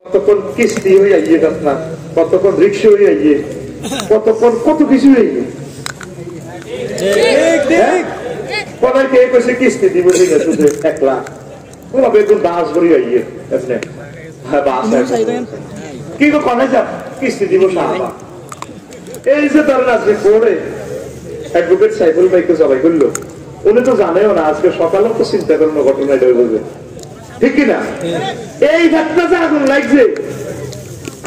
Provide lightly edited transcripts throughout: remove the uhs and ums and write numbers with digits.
কতক্ষণ কিস্তি হয়ে আইয়ে না, কতক্ষণ রিক্সা হয়ে আইয়ে, কতক্ষণ কত কিছু হয়ে কে কইছে কিস্তি দিব শুধু 1 লাখ ওরা বেতন বাস ভরি আইয়ে এমনি কি কনে যা কিস্তি দিব সাহাবা এই যে ধরেন আজকে পড়ে অ্যাডভোকেট সাইফুল ভাইকে জবাই করলো, উনি তো জানেও না আজকে সকালেও তো চিন্তা করেন ঘটনা এটা বলবে, ঠিক কিনা? এই ঘটনা যে আগুন লাগছে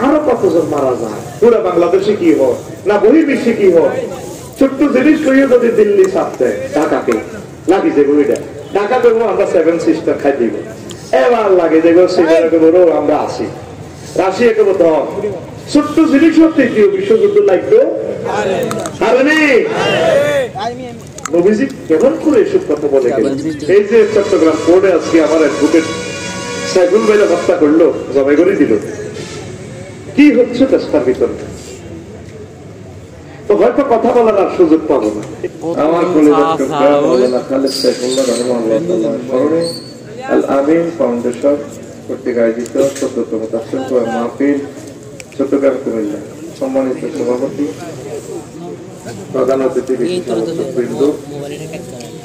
আরো কতজন মারা যায়, পুরো বাংলাদেশে কি হয় না বহির্বিশ্বে কি হয়, ছোট্ট জিনিস করিয়ে যদি দিল্লি ছাপতে ঢাকাকে লাগি যে বইটা ঢাকা করবো আমরা 7 সিস্টার খাই দিব, এবার লাগে যে বড় আমরা আসি রাশিয়া করবো তো ছোট্ট জিনিস তৃতীয় বিশ্বযুদ্ধ লাগতো নবীজি কেমন করে এসব কথা বলে গেলেন। এই যে চট্টগ্রাম কোর্টে আজকে আমার অ্যাডভোকেট সাইফুল ভাইরা হত্যা করলো, জবাই করে দিল, কি হচ্ছে দেশটার ভিতরে? তো হয়তো কথা বলার আর সুযোগ পাবো না। আমার আল আমিন ফাউন্ডেশন কর্তৃক আয়োজিত 14তম তাফসীর কোরআন মাহফিল চট্টগ্রাম কুমিল্লা, সম্মানিত সভাপতি, প্রধান অতিথি, বিশিষ্ট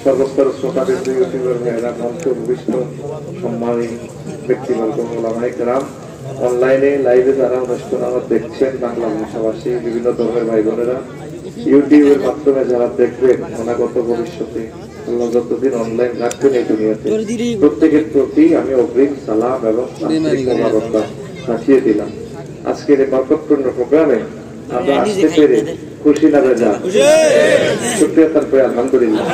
সর্বস্তর শ্রোতা মঞ্চ ভূমিষ্ঠ সম্মানী ব্যক্তিবর্গ, ওলামায়ে কেরাম, অনলাইনে লাইভে যারা অনুষ্ঠান আমার দেখছেন, বাংলা ভাষাভাষী বিভিন্ন ধর্মের ভাই বোনেরা, ইউটিউবের মাধ্যমে যারা দেখবেন, অনাগত ভবিষ্যতে আল্লাহ যতদিন অনলাইন রাখবেন এই দুনিয়াতে, প্রত্যেকের প্রতি আমি অগ্রিম সালাম এবং পাঠিয়ে দিলাম। আজকের এই বরকতপূর্ণ প্রোগ্রামে আমরা আসতে পেরে খুশি না বেজা? শুকরিয়া তারপরে আলহামদুলিল্লাহ।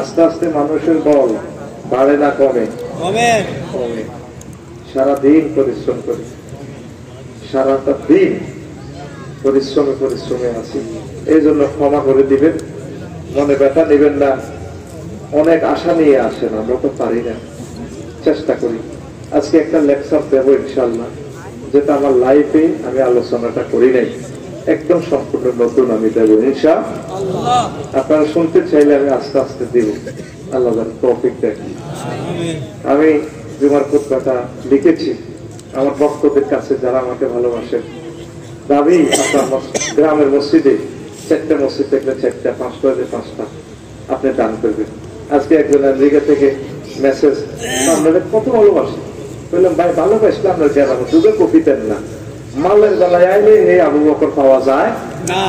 আস্তে আস্তে মানুষের বল বাড়ে না কমে? কমে। সারাদিন পরিশ্রম করি, সারাটা দিন পরিশ্রমে আছি, এই জন্য ক্ষমা করে দিবেন, মনে ব্যথা নেবেন না। অনেক আশা নিয়ে আসেন, আমরা তো পারি না, চেষ্টা করি। আজকে একটা লেকচার দেবো ইনশাআল্লাহ, যেটা আমার লাইফে আমি আলোচনাটা করি নাই, একদম সম্পূর্ণ নতুন আমি দেবো ইনশাআল্লাহ। আপনারা শুনতে চাইলে আমি আস্তে আস্তে দিব, আল্লাহ তৌফিক দেন। আমি জুমার খুতবাটা লিখেছি আমার ভক্তদের কাছে, যারা আমাকে ভালোবাসেন। দাবি আপনার গ্রামের মসজিদে 4টা মসজিদ থাকলে 4টা, 5টা হলে 5টা আপনি দান করবেন। আজকে একজন আমেরিকা থেকে মেসেজ, আপনাদের কত ভালোবাসে, বললাম ভাই ভালোবাসলে আপনার কেন দুটো কপি দেন না, মালের বেলায় আইলে এই আবু বকর পাওয়া যায় না,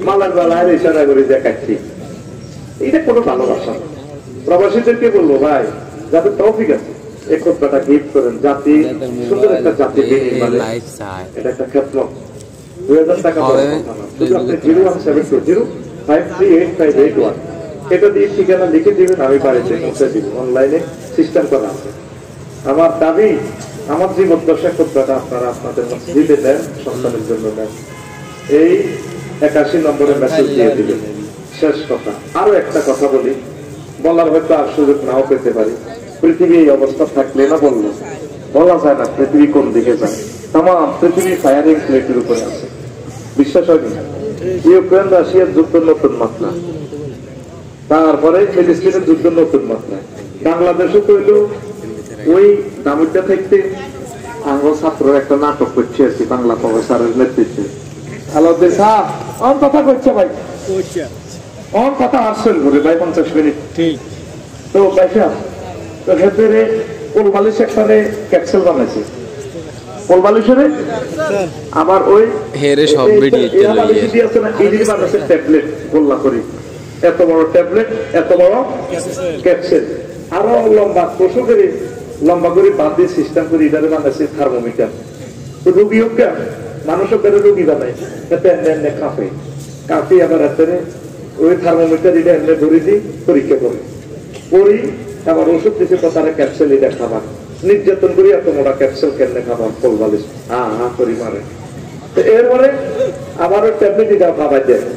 মালার বেলায় ইশারা করে দেখাচ্ছি, এটা কোনো ভালোবাসা না। প্রবাসীদেরকে বলবো ভাই, যাদের তৌফিক আছে এই খুতবাটা গিফট করেন, জাতি সুন্দর একটা জাতি এটা একটা ক্ষেত্র 2000 টাকা শুধু আপনি 01720538581 এটা দিয়ে ঠিকানা লিখে দিবেন, আমি বাড়িতে পৌঁছে দিব, অনলাইনে সিস্টেম করা আছে। আমার দাবি, আমার জীবদ্দশা খুতবাটা আপনারা আপনাদের মসজিদে দেন, সন্তানের জন্য দেন, এই 81 নম্বরে মেসেজ দিয়ে দিবেন। শেষ কথা, আরো একটা কথা বলি, বলার হয়তো আর সুযোগ নাও পেতে পারি। পৃথিবী এই অবস্থা থাকলে না বলা যায় না পৃথিবী কোন দিকে যায়। তামাম পৃথিবী ফায়ারিং প্লেটের উপরে আছে, বিশ্বাস হয়নি? ইউক্রেন রাশিয়ার যুদ্ধ নতুন মাত্রা, তারপরে ফিলিস্তিনের যুদ্ধ নতুন মাত্রা, বাংলাদেশে তৈল ওই দামুড্ডা থাকতে আঙ্গ ছাত্র একটা নাটক করছে আর কি, বাংলা প্রফেসরের নেতৃত্বে। আলাউদ্দিন সাহেব অন কথা করছে ভাই, অন কথা আসছেন ঘুরে ভাই 50 মিনিট, ঠিক তো ভাই সাহেব তো ভেতরে কোলবালিশ একবারে ক্যাপসুল বানাইছে, কোলবালিশের আমার ওই হেরে সব আছে না, ইডি বানাইছে ট্যাবলেট, গোল্লা করি এত বড় ট্যাবলেট, এত বড় ক্যাপসুল, আরো লম্বা কোষো করে লম্বা করে বাদ দিয়ে সিস্টেম করে ইডারে বানাইছে থার্মোমিটার। তো রোগী হোক মানুষও বেড়ে রোগী বানায়, এমনি কাঁপে আবার হাতে ওই থার্মোমিটার এটা এমনি ধরে দিই, পরীক্ষা করি আবার ওষুধ দিচ্ছে তারা ক্যাপসুল এটা খাবার, নির্যাতন করি এত মোটা ক্যাপসুল কেমনে খাবার, কোলবালিশ হা করি মারে। এরপরে আবার ওই ট্যাবলেট এটা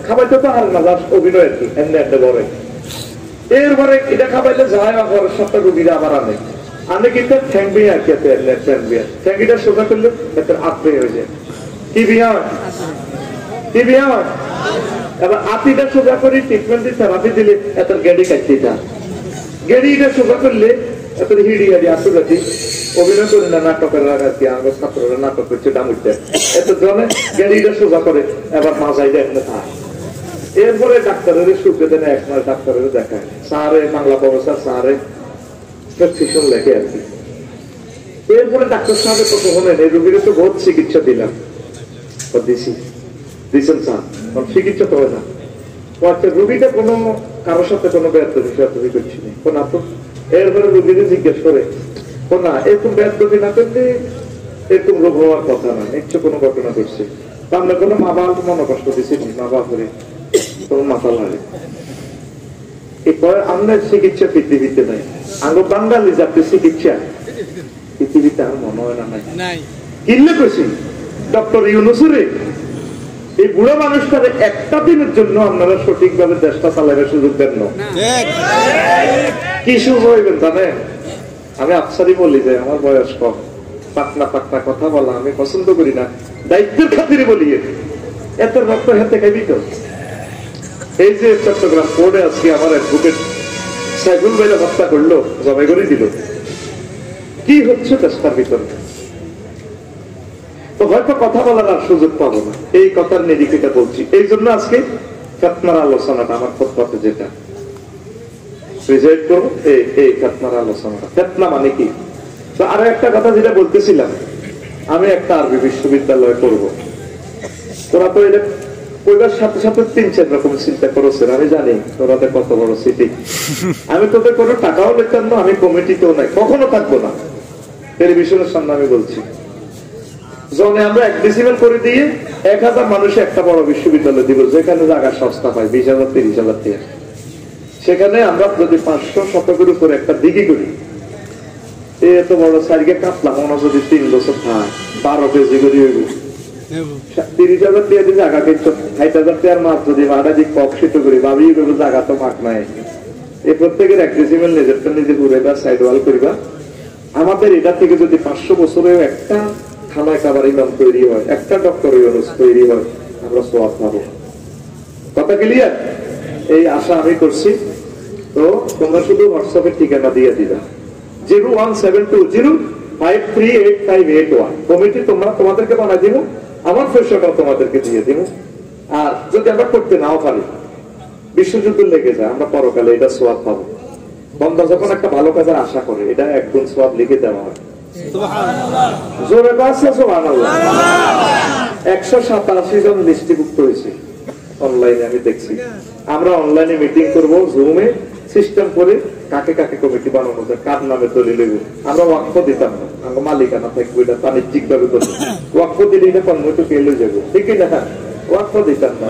খাবাইতে তো আর না, অভিনয় আর কি, এমনি একটা বলে। এরপরে এটা খাবাইলে যায় আবার সপ্তাহ রুগীরা আবার আনে কিন্তু ঠ্যাংবি আর কি, ঠ্যাংবিটা সোজা করলে এত আত্মীয় হয়ে যায়, কি বিয়া হয়। এবার আতিটা সোজা করি ট্রিটমেন্ট দিয়ে থেরাপি দিলে এত গেডি কাটতে যা গেড়িটা সোজা করলে এত হিড়ি হাড়ি আসুরাতি অভিনয় করি না নাটকের রাখি আমার ছাত্ররা নাটক করছে ডামুরতে এত জনে গেড়িটা সোজা করে এবার মাজাই দেয় এরপরে ডাক্তারের সুখে দেন এক মাস ডাক্তারের দেখায় স্যারে বাংলা প্রফেসর স্যারে প্রেসক্রিপশন লেখে আর কি। এরপরে ডাক্তার সাহেবের কথা বলেন এই রোগীর তো বহুত চিকিৎসা দিলাম দিচ্ছেন স্যার চিকিৎসা তো হয় না রোগীটা কোনো কারোর সাথে কোনো ব্যর্থি করছি না কোন এরপরে রোগীকে জিজ্ঞেস করে না এরকম ব্যর্থি না করলে এরকম রোগ হওয়ার কথা না নিশ্চয় কোনো ঘটনা করছে আমরা কোনো মা বাবা মনে কষ্ট দিচ্ছি মা বাবা করে কোনো মাথা লাগে এরপরে আমরা চিকিৎসা পৃথিবীতে নাই আমরা বাঙালি জাতীয় চিকিৎসা পৃথিবীতে আর মনে হয় না নাই কিনলে কইছি ডক্টর ইউনুসরে এই বুড়ো মানুষটার একটা দিনের জন্য আপনারা সঠিকভাবে দেশটা চালাবার সুযোগ দেন না কি সুযোগ হইবেন জানেন আমি আফসারি বলি যে আমার বয়স কম পাকনা পাকনা কথা বলা আমি পছন্দ করি না দায়িত্বের খাতিরে বলি এত রক্ত হাতে খাইবি তো এই যে চট্টগ্রাম কোর্টে আজকে আমার অ্যাডভোকেট সাইফুল ভাইরা হত্যা করলো জবাই করে দিল কি হচ্ছে দেশটার ভিতরে তো হয়তো কথা বলার আর সুযোগ পাবো না এই কথার নিরিখিটা বলছি এই জন্য আজকে ফেতনার আলোচনাটা আমার পথে যেটা প্রেজেন্ট করবো এই ফেতনার আলোচনাটা ফেতনা মানে কি তো আরো একটা কথা যেটা বলতেছিলাম আমি একটা আরবি বিশ্ববিদ্যালয় করবো তোরা তো এটা কইবার সাথে সাথে 3-4 রকম চিন্তা করেছেন আমি জানি তোরা কত বড় সিটি আমি তোদের কোনো টাকাও লেখার না আমি কমিটিতেও নাই কখনো থাকবো না টেলিভিশনের সামনে আমি বলছি জনে আমরা 1 ডেসিমেল করে দিয়ে 1000 মানুষে একটা বড় বিশ্ববিদ্যালয় দিব যেখানে জায়গা সস্তা পায় 20,000 30,000 টাকা সেখানে আমরা যদি 500 শতকের উপরে একটা দিঘি করি এত বড় সাইডে কাটলাম মনে যদি 3 বছর থাকে 12 কেজি করে হইব 30,000 টাকা দিয়ে জায়গা কিনছো 60,000 টাকার মাছ যদি ভাড়া দিয়ে কক্সিত করি ভাবি জায়গা তো মাঠ নাই এই প্রত্যেকের 1 ডেসিমেল নিজেরটা নিজে ঘুরে বা সাইড ওয়াল করিবা আমাদের এটা থেকে যদি 500 বছরেও একটা খানা খাবার ইমাম তৈরি হয় একটা ডক্টর ইউনুস তৈরি হয় আমরা সওয়াব পাবো কথা ক্লিয়ার এই আশা আমি করছি তো তোমরা শুধু হোয়াটসঅ্যাপের ঠিকানা দিয়ে দিবা 01720538581 কমিটি তোমরা তোমাদেরকে বানাই দিব আমার পয়সাটাও তোমাদেরকে দিয়ে দিব আর যদি আমরা করতে নাও পারি বিশ্বযুদ্ধ লেগে যায় আমরা পরকালে এটা সওয়াব পাবো বন্ধা যখন একটা ভালো কাজের আশা করে এটা 1 গুণ সওয়াব লিখে দেওয়া হয় জোরে বাসে সুবহানাল্লাহ 187 জন লিস্টিভুক্ত হয়েছে অনলাইনে আমি দেখছি আমরা অনলাইনে মিটিং করব জুমে সিস্টেম করে কাকে কাকে কমিটি বানানো যায় কার নামে দলিল হইব আমরা ওয়াকফ দিতাম না আমরা মালিকানা থাকবো এটা বাণিজ্যিক ভাবে করবো ওয়াকফ দিলে এটা কর্মটো পেলে যাবো ঠিক না ওয়াকফ দিতাম না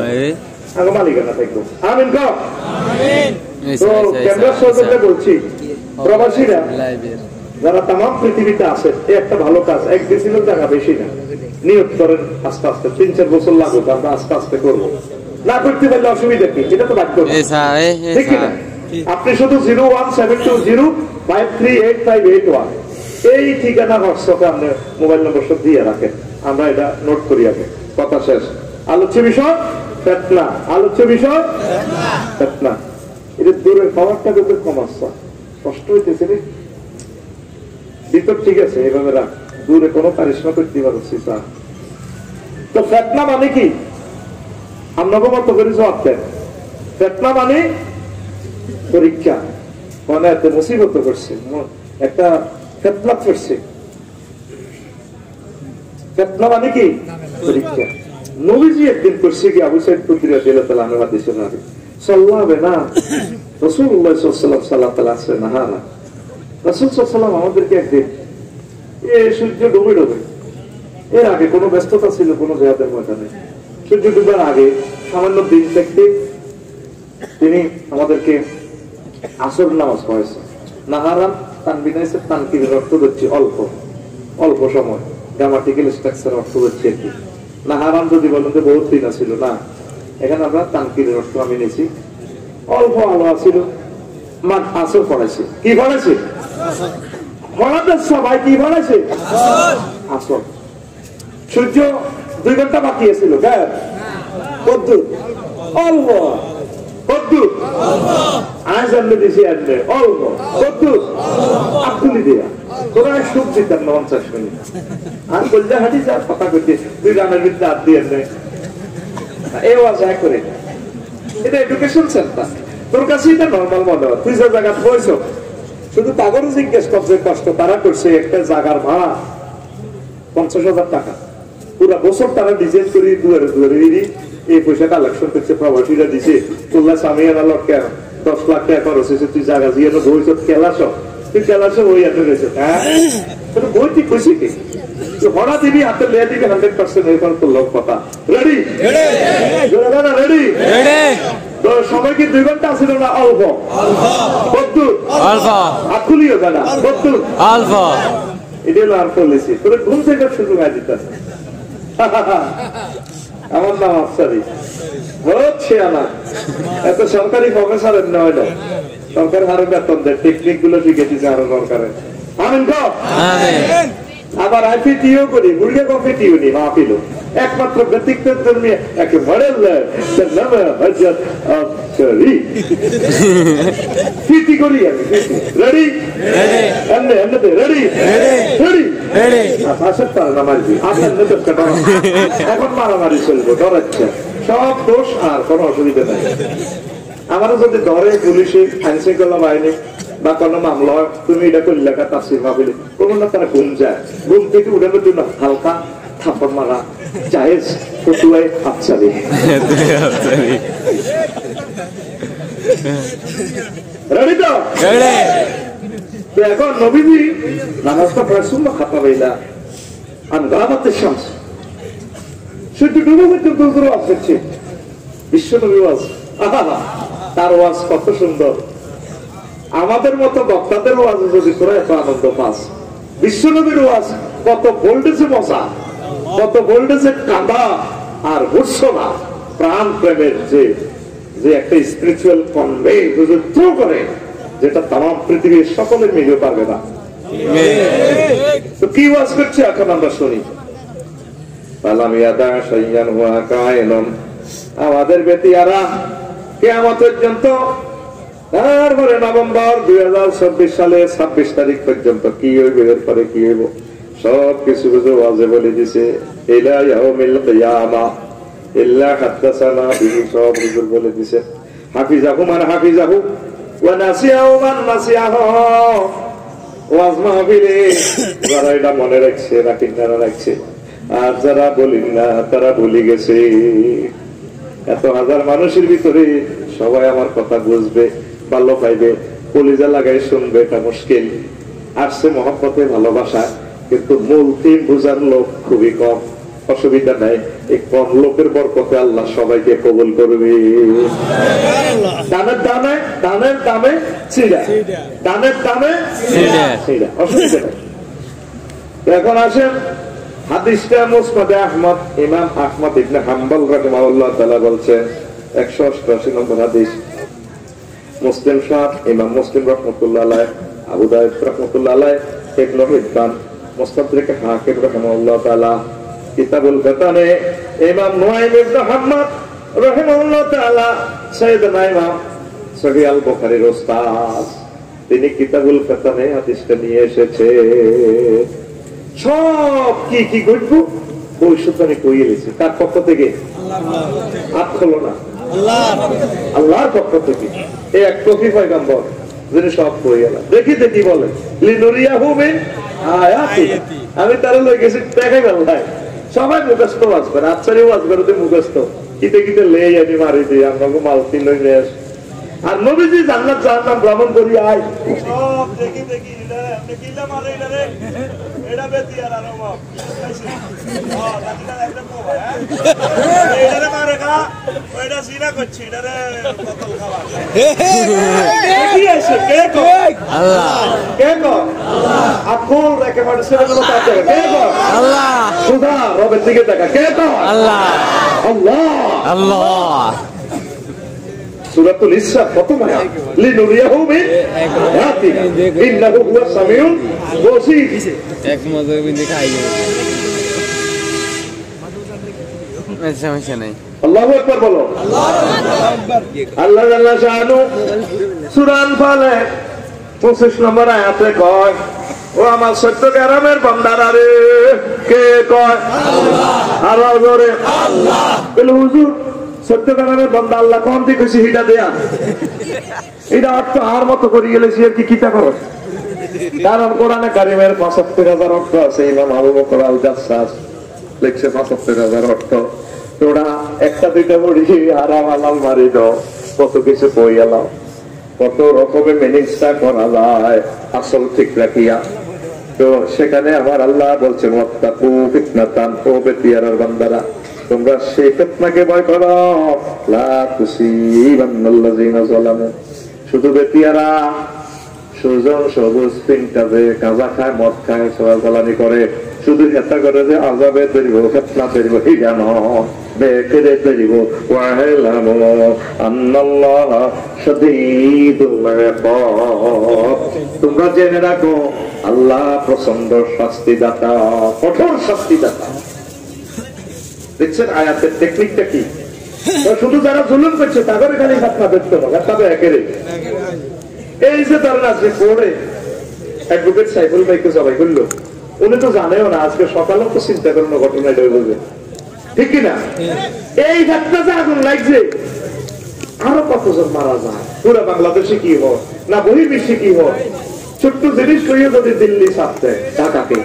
আমরা মালিকানা থাকবো আমিন কও আমিন তো কেন্দ্র সরকারকে বলছি প্রবাসীরা যারা তাম পৃথিবীতে আছে এই একটা ভালো কাজ 1 ডেসিমেল টাকা বেশি না নিয়োগ করেন আস্তে আস্তে 3-4 বছর লাগুক আমরা আস্তে আস্তে করবো না করতে পারলে অসুবিধা কি এটা তো বাধ্য ঠিক না আপনি শুধু 01720538581 এই ঠিকানা হোয়াটসঅ্যাপে আপনি মোবাইল নম্বর সব দিয়ে রাখেন আমরা এটা নোট করি আগে কথা শেষ আলোচ্য বিষয় ফিতনা আলোচ্য বিষয় ফিতনা এটা দূরের খাবারটা কিন্তু কম আসছে কষ্ট হইতেছে রে ভিতর ঠিক আছে এভাবে রাখ দূরে কোনো কারিশমা করতে পারছি স্যার তো ফিতনা মানে কি আমরা মত করে জবাব দেন ফিতনা মানে পরীক্ষা মানে এত মুসিবত করছে একটা ফিতনা করছে ফিতনা মানে কি পরীক্ষা নবীজি একদিন করছে কি আবু সাইদ খুদরি রাদিয়াল্লাহু তাআলা আনহু হাদিসে না সাল্লাল্লাহু না রাসূলুল্লাহ সাল্লাল্লাহু আলাইহি ওয়াসাল্লাম নাহানা রাসূল সাল্লাল্লাহু আমাদেরকে একদিন এই সূর্য ডুবে ডুবে এর আগে কোনো ব্যস্ততা ছিল কোনো জিহাদের ময়দানে সূর্য ডুবার আগে সামান্য দিন থাকতে তিনি আমাদেরকে আসর নামাজ পড়াইছে নাহারান তানবিনাইছে তানকিরের অর্থ হচ্ছে অল্প অল্প সময় গ্রামাটিক্যাল স্ট্রাকচার অর্থ হচ্ছে কি নাহারান যদি বলেন যে বহুত দিন ছিল না এখানে আমরা তানকিরের অর্থ আমি নিয়েছি অল্প আলো আছিল মান আসর পড়াইছে কি পড়াইছে পড়াতে সবাই কি পড়াইছে আসর সূর্য 2 ঘন্টা বাকি ছিল কদ্দুর অল্প কদ্দুর আজ আমি দিছি আনবে অল্প কত আকুলি দিয়া তোরা সুখ দিতাম না 50 মিনিট আর বলতে হাঁটি যার কথা করতে তুই গানের ভিতরে হাত দিয়ে নে এই ওয়াজ করে এটা এডুকেশন সেন্টার তোর কাছে এটা নর্মাল মনে হয় তুই যে জায়গা বইছ শুধু তাগরও জিজ্ঞেস করছে কষ্ট তারা করছে একটা জায়গার ভাড়া 50,000 টাকা পুরা বছর তারা ডিজাইন করি দুয়ারে দুয়ারে এই পয়সা কালেকশন করছে প্রবাসীরা দিছে তোলা স্বামী আনা লটকে 10 লাখ টাকা খরচ হয়েছে তুই জায়গা দিয়ে বইছ খেলাস তুই খেলাস ওই এত রয়েছে হ্যাঁ বই ঠিক খুশি কি হরা দিবি হাতে লে দিবি 100% এরকম তোর লোক কথা রেডি রেডি সময় কি 2 ঘন্টা ছিল না অল্প আকুলিও দাদা অল্প এটা হলো আর পলিসি তোর ঘুম থেকে শুরু হয়ে যেতেছে আমার নাম আফসারি হচ্ছে না এত সরকারি প্রফেসরের নয় না সরকার আরো বেতন দেয় টেকনিক গুলো শিখে দিচ্ছে আরো সরকারের আমিন তো আবার আইপিটিও করি মুরগি কফিটিও নি মাহফিল একমাত্র ব্যতিক্রম ধর্মী এক মডেল নাম হযরত আফসারি ফিটি করি আমি ready and ready ready ready আচ্ছা পারে না মারবি আপনার নজর কাটা এখন মারামারি চলবে ডরাচ্ছে সব দোষ আর কোনো অসুবিধা নাই আমারও যদি ধরে পুলিশে আইন শৃঙ্খলা বাহিনী বা কোনো মামলা তুমি এটা করলে লেখা তাসির মাহফিলে কোনো না তারা ঘুম যায় ঘুম থেকে উঠানোর জন্য হালকা থাপ্পড় মারা জায়েজ ফতুয়ায় আফসারি রেডি তো এখন নবীজি নামাজটা প্রায় শূন্য খাতা পাইলা আমি গামাতের শামস সূর্য ডুবে পর্যন্ত ওয়াজ করছে বিশ্ব নবী ওয়াজ তার ওয়াজ কত সুন্দর আমাদের মতো বক্তাদের ওয়াজ যদি তোরা এত আনন্দ পাস বিশ্ব নবীর ওয়াজ কত ভোল্টেজে মজা কত ভোল্টেজে কাঁদা আর ভূষণা প্রাণ প্রেমের যে একটা স্পিরিচুয়াল কনভে থ্রু করে যেটা তাম পৃথিবীর সকলের মিলে পারবে না তো কি ওয়াজ করছে এখন আমরা শুনি আমাদের বেতিয়ারা কিয়ামত পর্যন্ত তারপরে নভেম্বর 2024 সালে 26 তারিখ পর্যন্ত কি হইবে এরপরে কি হইব সব কিছু ওয়াজে বলে দিছে ইলা ইয়াউমিল কিয়ামা ইল্লা হাদাসানা বিহি সব কিছু বলে দিছে হাফিজাহু মান হাফিজাহু ওয়া নাসিয়াহু মান নাসিয়াহু ওয়াজ মাহফিলে যারা এটা মনে রাখছে রাখি যারা রাখছে আর যারা বলি না তারা ভুলে গেছে এত হাজার মানুষের ভিতরে সবাই আমার কথা বুঝবে ভালো পাইবে কলিজা লাগাই শুনবে এটা মুশকিল আসছে মহব্বতে ভালোবাসা কিন্তু মূল থিম বোঝার লোক খুবই কম অসুবিধা নাই এই কম লোকের বরকতে আল্লাহ সবাইকে কবুল করবে দানের দামে দানের দামে ছিড়া দানের দামে ছিড়া অসুবিধা নাই এখন আসেন হাদিসটা মুসনাদে আহমদ ইমাম আহমদ ইবনে হাম্বল রাহিমাহুল্লাহ তাআলা বলছেন 188 নম্বর হাদিস মুসলিম সাহেব ইমাম মুসলিম রাহমাতুল্লাহ আলাইহি আবু দাউদ রাহমাতুল্লাহ আলাইহি ইবনে হিব্বান মুস্তাদরিক হাকিম রাহিমাহুল্লাহ তাআলা কিতাবুল ফিতানে ইমাম নুআইম ইবনে হাম্মাদ রাহিমাহুল্লাহ তাআলা সাইয়েদনা ইমাম সহিহ আল বুখারীর উস্তাদ তিনি কিতাবুল ফিতানে হাদিসটা নিয়ে এসেছে সব কি কি করবো ভবিষ্যৎবাণী কইয়ে গেছে তার পক্ষ থেকে হাত খোলো না আল্লাহর পক্ষ থেকে এই এক কফি পয়গম্বর যিনি সব কই গেলাম দেখি দেখি বলে লিনুরিয়াহু মিন আয়াতি আমি তারা লই গেছি দেখাই ভাই সবাই মুখস্থ আসবে আচ্ছারি আসবে তুই মুখস্থ কিতে কিতে লেই আমি মারি দিই আমরা মালতি লই নিয়ে আস আর নবীজি জান্নাত জাহান্নাম ভ্রমণ করি আয় সব দেখি দেখি আপনি কিলা মারে রে এটা বেতিয়ার আর মা একটা কোবা এটারে মারে কা ওইটা সিনা করছি এটারে বোতল খাওয়া কি আছে কে কো আল্লাহ কে কো আল্লাহ আপন একেবারে সেগুলো তাতে কে কো আল্লাহ সুদা রবের দিকে তাকা কে কো আল্লাহ আল্লাহ আল্লাহ সূরাতুল ইসরা প্রথম আয়াত লিনুরিয়াহু মিন আয়াতিনা ইন্নাহু হুয়াস সামিউল বসীর এক মজা বিন্দু খাই সমস্যা নাই আল্লাহু আকবার বলো। আল্লাহ জাল্লা শাআনু সূরা আনফালে 25 নম্বর আয়াতে কয়, ও আমার সত্য গ্রামের বান্দারা রে, কে কয়? আল্লাহ। আর জোরে আল্লাহ। বলে হুজুর সত্য গ্রামের বান্দা আল্লাহ কোন দিকে কইছে হিটা দেয়া, এটা অর্থ আর মতো করে গেলেছি আর কি কিতা করো। কারণ কোরআনে কারিমের ৭৫,০০০ অর্থ আছে। ইমাম আবু বকর আল জাসসাস লিখছে ৭৫,০০০ অর্থ। তোরা একটা দুইটা পড়ি হারাম হালাল মারি দাও, কত কিছু কই এলাম, কত রকমের মিনিংসটা করা যায় আসল ঠিক রাখিয়া। তো সেখানে আমার আল্লাহ বলছেন ওয়াত্তাকু ফিতনাতান, ও বেতিয়ারার বান্দারা তোমরা সেই ফিতনাকে ভয় করো, লা তুসিবান্নাল্লাযিনা যালামু। শুধু বেতিয়ারা সুজন সবুজ তিনটা যে গাঁজা খায়, মদ খায়, চলাচলানি করে, শুধু হেতা করে যে আযাবে তৈরিব, ফিতনা তৈরিব, এই জানো বেকেরে তৈরিব। ওয়াহলামু আন্নাল্লাহ শাদীদুল ইকাব, তোমরা জেনে রাখো আল্লাহ প্রচন্ড শাস্তিদাতা, কঠোর শাস্তিদাতা। দেখছেন আয়াতের টেকনিকটা কি? শুধু যারা জুলুম করছে তাদের খালি ফিতনা দেখতে হবে, তবে একেরে এই যে ধরেন আজকে পড়ে অ্যাডভোকেট সাইফুল ভাইকে জবাই করলো, উনি তো জানেও না, আজকে সকালেও তো চিন্তা করেন ঘটনা এটা বলবে, ঠিক কিনা? এই ঘটনা যে আগুন লাগছে, আরো কতজন মারা যায়, পুরো বাংলাদেশে কি হয় না বহির্বিশ্বে কি হয়। ছোট্ট জিনিস করিয়ে যদি দিল্লি ছাড়তে ঢাকাকে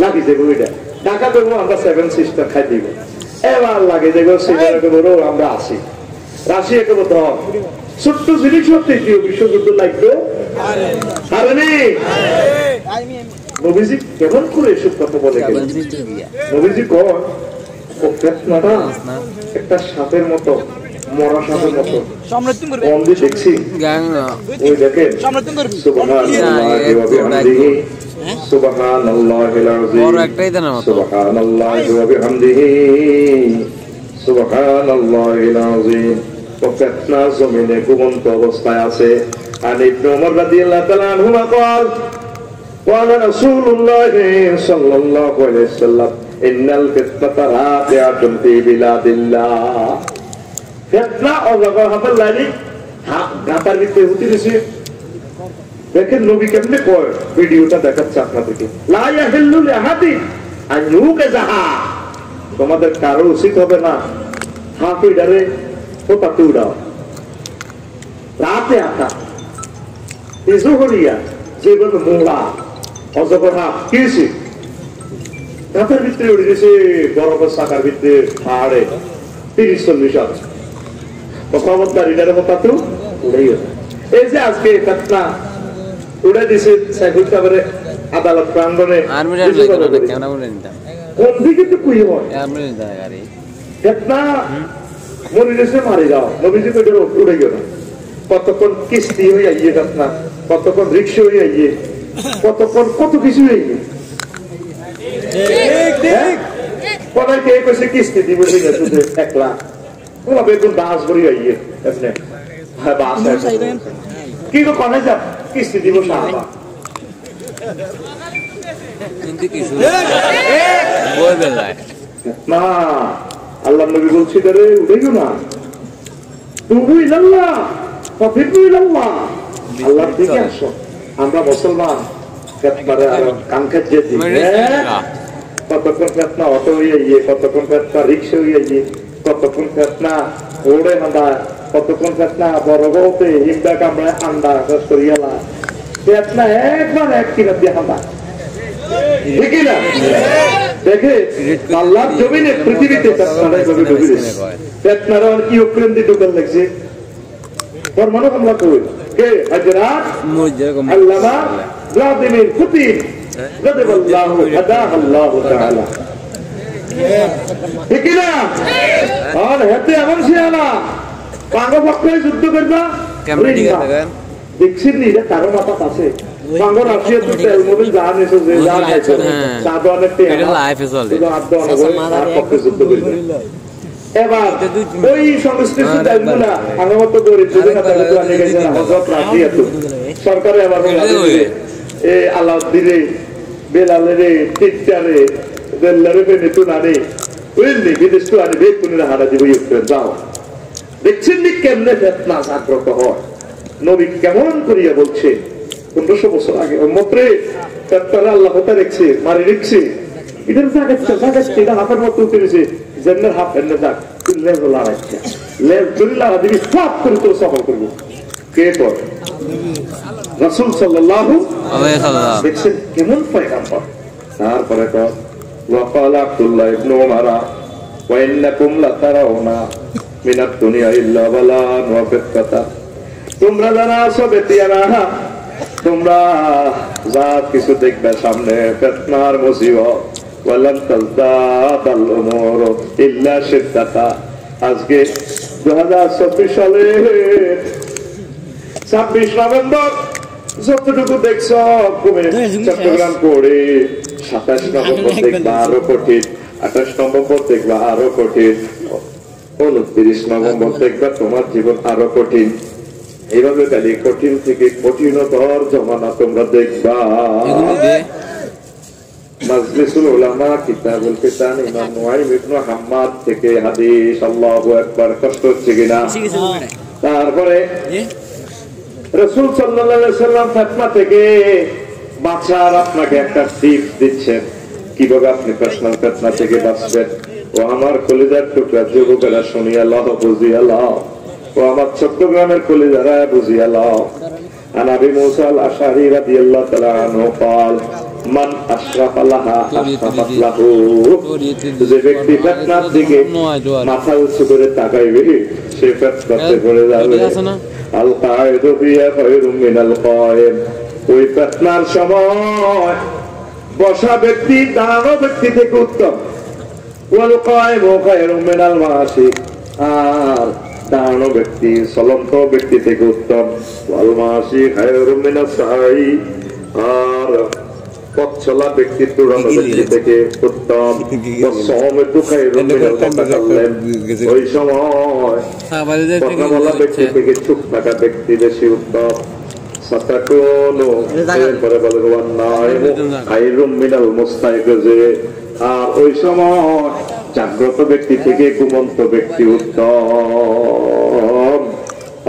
লাগি যে বইটা, ঢাকা দেবো আমরা 7 সিস্টার খাই দিব, এবার লাগে যে বড় আমরা আসি, রাশিয়াকে বলতে ছোট্ট জিনিস হচ্ছে বিশ্বযুদ্ধ লাগতো। নবীজি কেমন করে এসব কথা বলে? নবীজি কয় একটা সাপের মতো, মরা সাপের মতো দেখছি, ওই দেখেন সুবহানাল্লাহিল আযীম, সুবহানাল্লাহি ওয়া বিহামদিহি, সুবহানাল্লাহিল আযীম। ফিতনা জমিনে ঘুমন্ত অবস্থায় আছে। আর ইবনে ওমর রাদিয়াল্লাহু তাআলা আনহুমা قال قال رسول الله صلى الله عليه وسلم ان الفتنه راقعه في بلاد الله। ফিতনা অজগর হাতে লাগি গাতার ভিতরে উঠেছে। দেখেন নবী কেমনে কয়, ভিডিওটা দেখাচ্ছে আপনাদেরকে। লা ইয়াহিল্লু লিআহাদিন আন ইউকাযাহা, তোমাদের কারো উচিত হবে না হাফিডারে ওটাতে উড়াও, রাতে আঁকা ইজুহরিয়া যেভাবে মোড়া অজগর হাফ কিয়েছে গাঁথার ভিতরে উড়ে গেছে, বরফের শাখার ভিতরে পাহাড়ে 30-40 হাত খবরদার ইডারে মোটাতেও উড়েই গেছে। এই যে আজকে ফিতনা উড়ে দিছে সাইফুল সাহেবের আদালত প্রাঙ্গণে, কোন দিকে তো কুই হয় ফিতনা মরিদেশে মারি যাও, নবীজি তো উড়ে গেল। কতক্ষণ কিস্তি হয়ে আইয়ে ফিতনা, কতক্ষণ রিক্সা হয়ে আইয়ে, কতক্ষণ কত কিছু হয়ে গিয়ে কোথায় কে কইছে কিস্তি দিব শুধু 1 লাখ, ওরা বেগুন বাস ভরি আইয়ে এমনি বাস কি তো কোনে যা কিস্তি দিব সাহাবা না। আল্লাহ নবী বলছি রে উঠেইও না, তুবু ইলাল্লাহ ফাফিরু ইলাল্লাহ, আল্লাহর দিকে আসো। আমরা মুসলমান ফিতনারে আর কানকে যেতে কতক্ষণ ফিতনা অটো হয়ে গিয়ে, কতক্ষণ ফিতনা রিক্সা হয়ে গিয়ে, কতক্ষণ ফিতনা ওড়ে হাঁদা, কতক্ষণ ফিতনা বড় বউতে হিন্দা কামড়ে আন্ডা শেষ করিয়ালা, ফিতনা একবার এক কিনা দিয়ে হাঁদা, ঠিক না? দেখে আল্লাহর জমিনে পৃথিবীতে ফিতনার ইউক্রেন দিয়ে ঢুকার লাগছে, পরমাণু হামলা করে কে হাজরাত আল্লামা ভ্লাদিমির পুতিন রাদিয়াল্লাহু আল্লাহু তাআলা, ঠিক না? আর হেতে এমন শিয়ালা পাঙ্গো পক্ষে যুদ্ধ করবা দেখছেন নি, এটা কারো মাথা আছে পাঙ্গো রাশিয়া তো তেল মোবিল যা নিছে যে যা খাইছে সাদো অনেকটা এটা লাইফে চলে আর পক্ষে যুদ্ধ করবে। এবার ওই সংশ্লিষ্ট দায়গুলা আগমত করে যদি না তাহলে তো গেছে হযরত রাশিয়া তো সরকারে আবার আলাউদ্দিনে বেলালেরে টিটারে বেলালে বেনেতুনারে বুঝলি বিদেশ তো আনি বেকুনিরা হারা দিব ইউক্রেন যাও দেখছেন নি কেমনে ফেতনা জাগ্রত হয় নবী কেমন করিয়া বলছে 1500 বছর আগে মত্রে ফেতনা আল্লাহ হতে রেখছে মারি রেখছে এদের জাগাচ্ছে এটা হাফের মতো উঠেছে জেন্নার হাফ এনে যাক লেভ লড়াচ্ছে লেভ চুল্লা দিবি সব করে তো সফল করবো কে কর রাসূল সাল্লাল্লাহু আলাইহি ওয়াসাল্লাম দেখছেন কেমন পয়গাম্বর তারপরে তো وقال عبد الله بن عمر وانكم لترون من الدنيا الا بلاء وفتنه তোমরা যারা আছো বেতিয়ারা তোমরা যা কিছু দেখবে সামনে ফিতনার মুসিবত ওয়ালান তাজদাদাল উমুর ইল্লা শিদ্দাতা আজকে 2024 সালে 26 নভেম্বর যতটুকু দেখছ চট্টগ্রাম পড়ে 27 নভেম্বর দেখবা আরো কঠিন 28 নভেম্বর দেখবা আরো কঠিন 29 নভেম্বর দেখবা তোমার জীবন আরো কঠিন এইভাবে খালি কঠিন থেকে কঠিনতর জমানা তোমরা দেখবা মাজলিসুল উলামা কিতাবুল ফিতান ইমাম নুআইম ইবনে হাম্মাদ থেকে হাদিস আল্লাহু আকবার কষ্ট হচ্ছে কিনা তারপরে রাসূল সাল্লাল্লাহু আলাইহি সাল্লাম ফিতনা থেকে বাঁচার আপনাকে একটা টিপ দিচ্ছেন কিভাবে আপনি পার্সোনাল ফিতনা থেকে বাঁচবেন ও আমার কলিজার টুকরা যুবকেরা শুনিয়া লাও বুঝিয়া লাও ও আমার চট্টগ্রামের কলিজারা বুঝিয়া লাও আন আবি মুসা আল আশআরী রাদিয়াল্লাহু তাআলা আনহু قال মান আশরাফা লাহা আশরাফাত লাহু যে ব্যক্তি ফিতনার দিকে মাথা উঁচু করে তাকাইবে সে ফিতনাতে পড়ে যাবে আল কায়েদু ফিয়া খায়রুম মিনাল কায়েম ওই ফিতনার সময় বসা ব্যক্তি দাঁড়ানো ব্যক্তি থেকে উত্তম ওয়াল কায়েমু খায়রুম মিনাল মাশি আর দাঁড়ানো ব্যক্তি চলন্ত ব্যক্তি থেকে উত্তম ওয়াল মাশি খায়রুম মিনাস সাই আর পথ চলা ব্যক্তি দৌড়ানো ব্যক্তি থেকে উত্তম ওয়াসসামিতু খায়রুম মিনাল মুতাকাল্লিম ওই সময় কথা বলা ব্যক্তি থেকে চুপ থাকা ব্যক্তি বেশি উত্তম সাতাকুনু এরপরে বলে ওয়ান্নাইমু খায়রুম মিনাল মুস্তাইকিজি আর ওই সময় জাগ্রত ব্যক্তি থেকে ঘুমন্ত ব্যক্তি উত্তম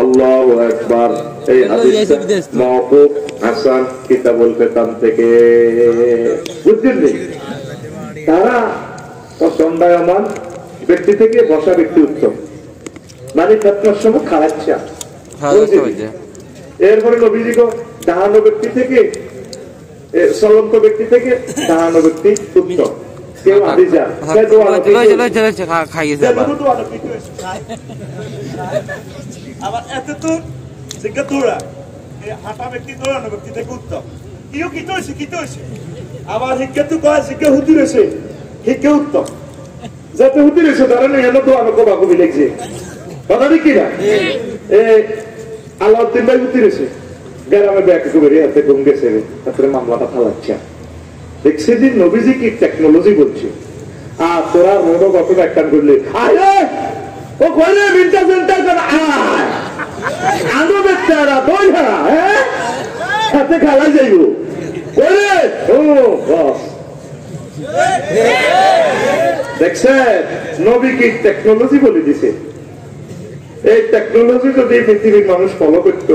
আল্লাহু আকবার এই হাদিস মাওকুফ হাসান কিতাবুল ফিতান থেকে বুঝলেন তারা সন্দেহমান ব্যক্তি থেকে বসা ব্যক্তি উত্তম মানে ফিতনার সময় খারাচ্ছা এরপরে নবীজি দাঁড়ানো ব্যক্তি থেকে চলন্ত ব্যক্তি থেকে দাঁড়ানো ব্যক্তি উত্তম কেউ আদিজা আবার এত তো জিজ্ঞা দৌড়া হাঁটা ব্যক্তি দৌড়ানো ব্যক্তি থেকে উত্তম কেউ কিত হয়েছে আবার হিজ্ঞা তো কয় জিজ্ঞা হুতি রয়েছে হিজ্ঞা উত্তম যাতে হুতি রয়েছে তারা নেই এনে তো আমি কবা কবি লিখছে কথা ঠিক কিনা আল্লাহদ্দিন ভাই হুতি রয়েছে গ্রামে ব্যাগ করে হাতে ঘুম গেছে তারপরে মামলাটা ফালাচ্ছে দেখছে দিন নবীজি কি টেকনোলজি বলছে আর তোরা মনো কত ব্যাখ্যান করলে আরে ও কইলে মিন্টা সেন্টার করে আয় আনো বেচারা বইরা হ্যাঁ হাতে খালা যাইবো কইলে ও বস দেখছে নবী কি টেকনোলজি বলে দিছে এই টেকনোলজি যদি পৃথিবীর মানুষ ফলো করতো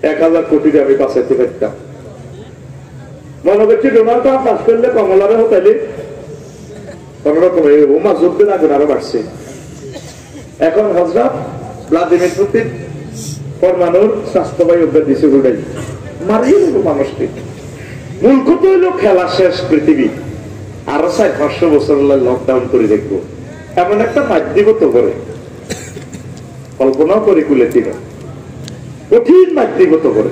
1000 কোটি আমি বাঁচাইতে পারতাম মনে করছি ডোনাল্ড ট্রাম্প পাস করলে কমলারে হোটেলে কোন রকম যুদ্ধের আগুন আরো বাড়ছে এখন হযরত ভ্লাদিমির পুতিন পরমাণুর স্বাস্থ্যবাহী অভ্যাস দিছে উড়াই মারিয়ে দেবো মানুষকে মূল কথা হইল খেলা শেষ পৃথিবী আরো 400 বছর লকডাউন করে দেখবো এমন একটা মাধ্যমিক করে কল্পনাও করে কুলেছি না কঠিন মাতৃগত করে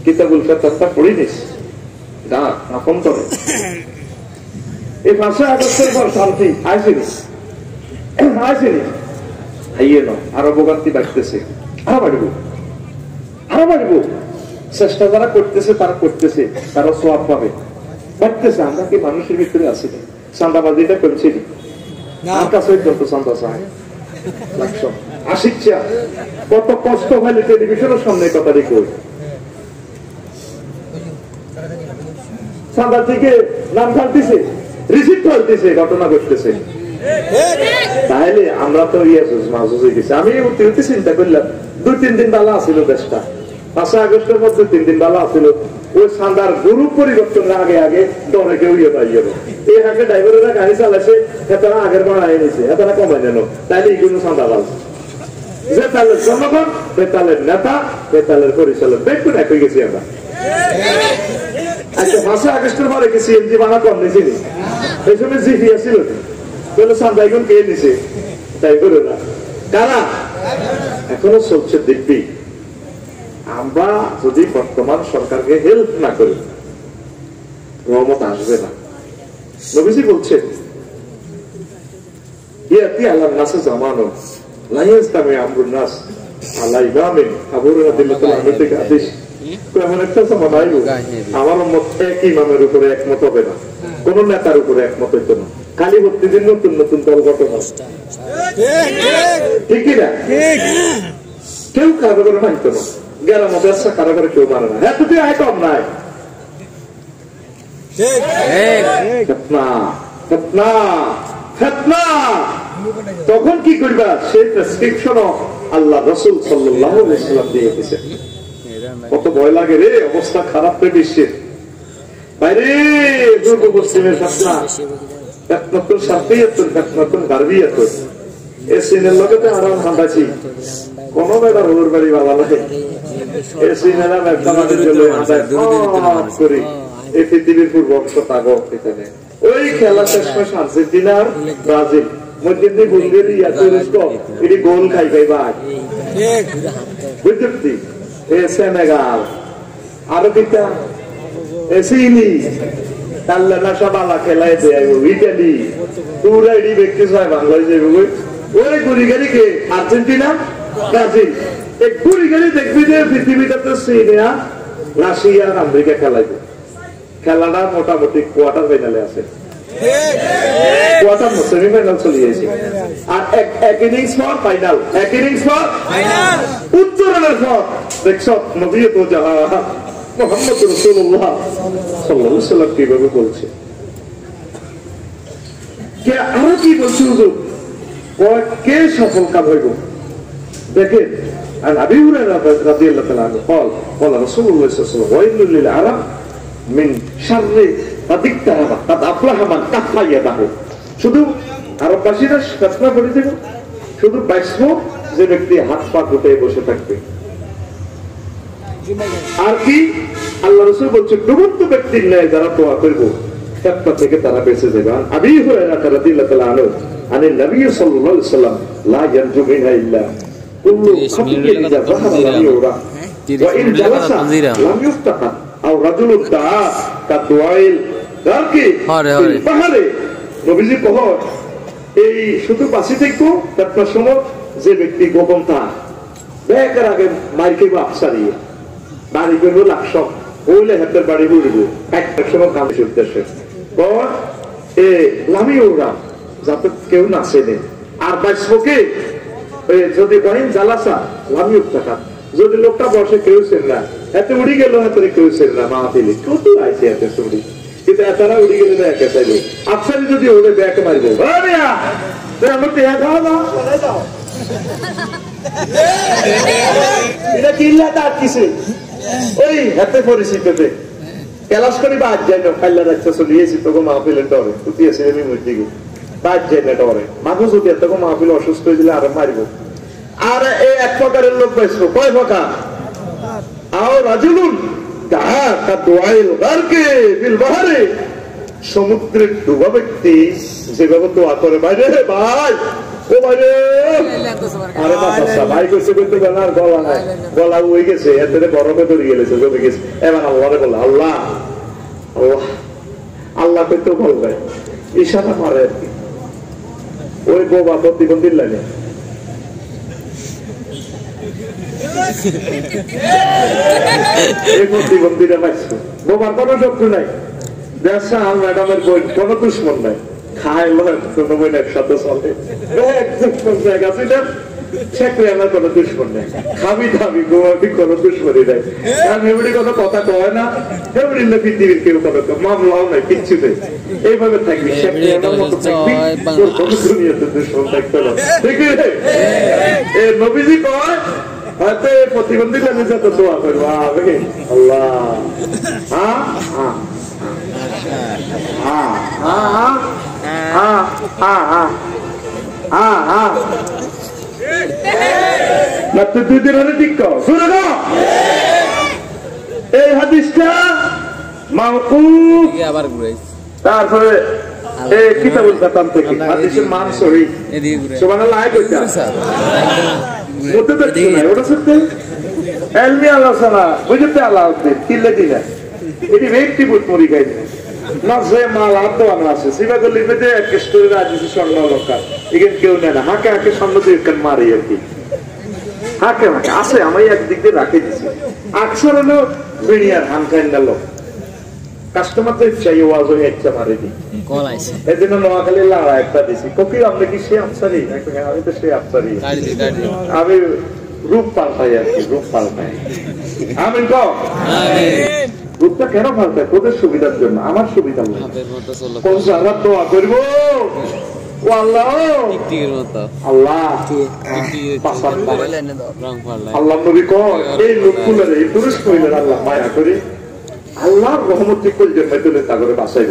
কিতাবুল ফিতানটা পড়ে নিস না আপন করে এই 5 আগস্টের পর শান্তি আসেনি হাইয়ে না আরো ভোগান্তি বাড়তেছে আরো বাড়বো চেষ্টা যারা করতেছে তারা করতেছে তারা সওয়াব পাবে বাড়তেছে আমরা কি মানুষের ভিতরে আছি না চাঁদাবাজিটা করছি আমার কাছে যত চাঁদা চায় আসিচ্ছা কত কষ্ট হলে টেলিভিশনের সামনে কথা দেখো চাঁদা থেকে নাম ঘাটতেছে রিসিভ করতেছে, ঘটনা ঘটতেছে। তাহলে আমরা তো মাঝে গেছি। আমি অতিরিক্ত চিন্তা করলাম 2-3 দিন ভালো আছিল দেশটা, 5 আগস্টের পর 2-3 দিন ভালো আছিল। ওই সান্দার গুরু পরিবর্তনের আগে আগে ডরে কেউ পাই যাবো। এই আগে ড্রাইভারেরা গাড়ি চালাইছে, তারা আগের বার আয় নিছে, তারা কমাই নেন। তাইলে এইগুলো সান্দা ভালো। বেতালের জনগণ, বেতালের নেতা, বেতালের পরিচালক দেখুন এক হয়ে গেছি আমরা। আচ্ছা 5 আগস্টের পরে কি সিএনজি বানা কম নিয়েছি? এই সময় জিপি আসছিল, তাহলে সান্দাইগুন কে নিছে? তাই করে না কারা এখনো চলছে দিব্যি। আমরা যদি বর্তমান সরকারকে হেল্প না করি রহমত আসবে না। নবীজি বলছেন ইয়াতি আল্লাহ নাসে জামানো লাইয়াস্তামে আমরুন নাস আলা ইমামিন। আবু হুরায়রা রাদিয়াল্লাহু আনহু থেকে হাদিস, এমন একটা জামানা আইব আমার উম্মত এক ইমামের উপরে একমত হবে না, কোন নেতার উপরে একমত হইতো না, খালি প্রতিদিন নতুন নতুন দল গঠন হবে। ঠিক কিনা? কেউ কারো করে মানতো না, গ্রাম ব্যবসা কারো করে কেউ মানে না। হ্যাঁ তুই আয় কম নাই তখন কি করবা? সেই প্রেসক্রিপশন আল্লাহ রাসূল সাল্লাল্লাহু আলাইহি ওয়াসাল্লাম দিয়ে দিয়েছেন। কত ভয় লাগে রে, অবস্থা খারাপ রে বিশ্বের বাইরে। পূর্ব পশ্চিমের ফেতনা, ফেতনাতুল শারকিয়াতুল ফেতনাতুল গারবিয়াতুল। এই সিনের লগতে আরাম হাঁটাছি, কোন বেলা ওর বাড়ি বাবা লাগে। এই সিনেরা ব্যবসা বাণিজ্য করি এই পৃথিবীর পূর্ব অংশ তাগো এখানে। ওই খেলা শেষ মাস আর্জেন্টিনা আর ব্রাজিল মধ্যে বুলগেরিয়া তুরস্ক এটি গোল খাই খাই ভাই বুঝতে। সেনেগাল আরো কিটা চিলি কাল্লা সব আলা খেলায় দেয় ইটালি পুরা এটি ব্যক্তি হয় বাংলাদেশ যাবে। ওই গুড়ি গাড়ি কে আর্জেন্টিনা ব্রাজিল এই গুড়ি গাড়ি দেখবি যে পৃথিবীটাতে চীনা রাশিয়া আমেরিকা খেলাইবে। খেলাটা মোটামুটি কোয়ার্টার ফাইনালে আছে, কোয়ার্টার সেমিফাইনাল চলে গেছে। আর এক ইনিংস পর ফাইনাল, এক ইনিংস পর উত্তরণের পর দেখছ নবী তো যাহা মুহাম্মদ রাসূলুল্লাহ সাল্লাল্লাহু আলাইহি ওয়াসাল্লাম কিভাবে বলছে। কে আরো কি বলছে হুজুর, কে সফল কাম হইব দেখেন। আর আবু হুরায়রা রাদিয়াল্লাহু তাআলা আনহু قال رسول الله صلى الله عليه وسلم ويل للعرب من شر قد اقترب قد افلح من كف يده। শুধু আরববাসীরা ফতোয়া করে দেব, শুধু বাইসব যে ব্যক্তি হাত পা গুটিয়ে বসে থাকবে। আর কি আল্লাহ রাসূল বলছেন ডুবন্ত ব্যক্তির ন্যায় যারা দোয়া করবে ফতোয়া থেকে তারা বেঁচে যাবে। আবু হুরায়রা রাদিয়াল্লাহু তাআলা আনহু আন নবী সাল্লাল্লাহু আলাইহি ওয়াসাল্লাম লা ইয়ানজু মিনহা ইল্লা কুল্লু খাফিয়্যিন ইযা যাহারা লামিউরা ওয়া ইন জালাসা লাম ইফতাকা আও রাজুলুন দাআ কাদওয়াইল গারকি পাহাড়ে। নবীজি কহর এই শুধু বাসি থাকবো তার সময় যে ব্যক্তি গোপন তা ব্যাকের আগে মাইকে বাপসারিয়ে বাড়ি করবো লাক্ষ ওইলে হাতের বাড়ি উঠবো একটা সময় কামে উদ্দেশ্যে পর এ লামি ওরা যাতে কেউ না চেনে। আর বাঁচবকে যদি বলেন জালাসা লামি উঠা, যদি লোকটা বসে কেউ চেন না, এত উড়ি গেল হাতে কেউ চেন না, মা ফেলে কত আইছে এত উড়ি, কিন্তু এতারা উড়ি গেলে না একে চাইলে আপসারি যদি ওরে ব্যাকে মারিব আমার টেয়া খাওয়া দাও এটা কিল্লা তার কিছু ওই হাতে পরিচিততে ক্যালাস করি বাদ যাই না খাইলা রাখতে চলিয়েছি তোকে মাহফিলের ডরে উঠিয়েছি আমি মধ্যে গিয়ে বাদ যাই না ডরে মানুষ যদি তোকে মাহফিল অসুস্থ হয়ে দিলে আরো মারিব। আর এই এক প্রকারের লোক পাইছো কয় প্রকার আও রাজুলুন সমুদ্রের ডুবা ব্যক্তি যেভাবে দোয়া করে বাইরে ভাই ও বাইরে আরে বাচ্চা ভাই করছে বলতে গলার গলা নাই, গলা হয়ে গেছে এতে বরফে ধরে গেছে জমে গেছে। এবার আল্লাহ বললো আল্লাহ আল্লাহ আল্লাহ করতেও বলবে ইশারা মারে আর কি। ওই বোবা প্রতিবন্ধীর লাগে এই প্রতিবন্ধীরা পাইছো বোবার কোনো শক্তি নাই, ব্যবসা ম্যাডামের বই কোনো দুশ্মন নাই, খায় কোনো বই একসাথে চলে জায়গা ছিল চাকরি আমার কোনো দুশ্মন নেই, খাবি দাবি ঘুমাবি কোনো দুশ্মনী নাই, কারণ এমনি কোনো কথা কয় না, এমনি পৃথিবীর কেউ কোনো মামলাও নাই, কিচ্ছু নেই। এইভাবে থাকবি, চাকরি আমার মতো থাকবি, তোর কোনো দুনিয়াতে দুশ্মন থাকতে না, ঠিক আছে? নবীজি কয় হয়তো প্রতিবন্ধী লাগে যত দোয়া করবো আল্লাহ, হ্যাঁ হ্যাঁ হ্যাঁ হ্যাঁ হ্যাঁ হ্যাঁ হ্যাঁ হ্যাঁ না, তুই 2 দিন হলে ঠিক কর। শুনে না, এই হাদিসটা মাওকুফ, তারপরে এই কিতাবুল কাতাম থেকে হাদিসের মান সহিহ, সুবহানাল্লাহ। আয় কইতা মতে দেখতে না, ওটা সত্যি এলমি আলোচনা বুঝতে আলাউদ্দিন কিল্লে দিলা এটি ব্যক্তি বুট মরি গাইছে না, যে মাল আত্মবান আছে সিবাগলি বেদে এক স্টোরে আজিছে স্বর্ণ লক্কা, এখানে কেউ নেয় না, হাঁকে হাঁকে স্বর্ণ দিয়ে মারি আর কি, হাঁকে হাঁকে আছে। আমি একদিক দিয়ে রাখে দিছি, আকসার হলো বেরিয়ার হান খাইন গেল কাস্টমার তো চাই ওয়াজ হয়ে ইচ্ছা মারি দি এদিন নোয়াখালী লাড়া একটা দিছি, কপিল আমরা কি সে আফসারি, আমি তো সে আফসারি, আমি রূপ পাল্টাই আর কি, রূপ পাল্টাই। আমিন কও রূপটা কেন পাল্টাই? তোদের সুবিধার জন্য, আমার সুবিধা নয়। কোন জায়গা দোয়া করবো ও আল্লাহ, আল্লাহ আল্লাহ নবী কয় এই লোকগুলোর এই পুরুষ মহিলার আল্লাহ মায়া করে আল্লাহর রহমত ঠিক করে জন্য তুলে তা করে বাঁচাইব।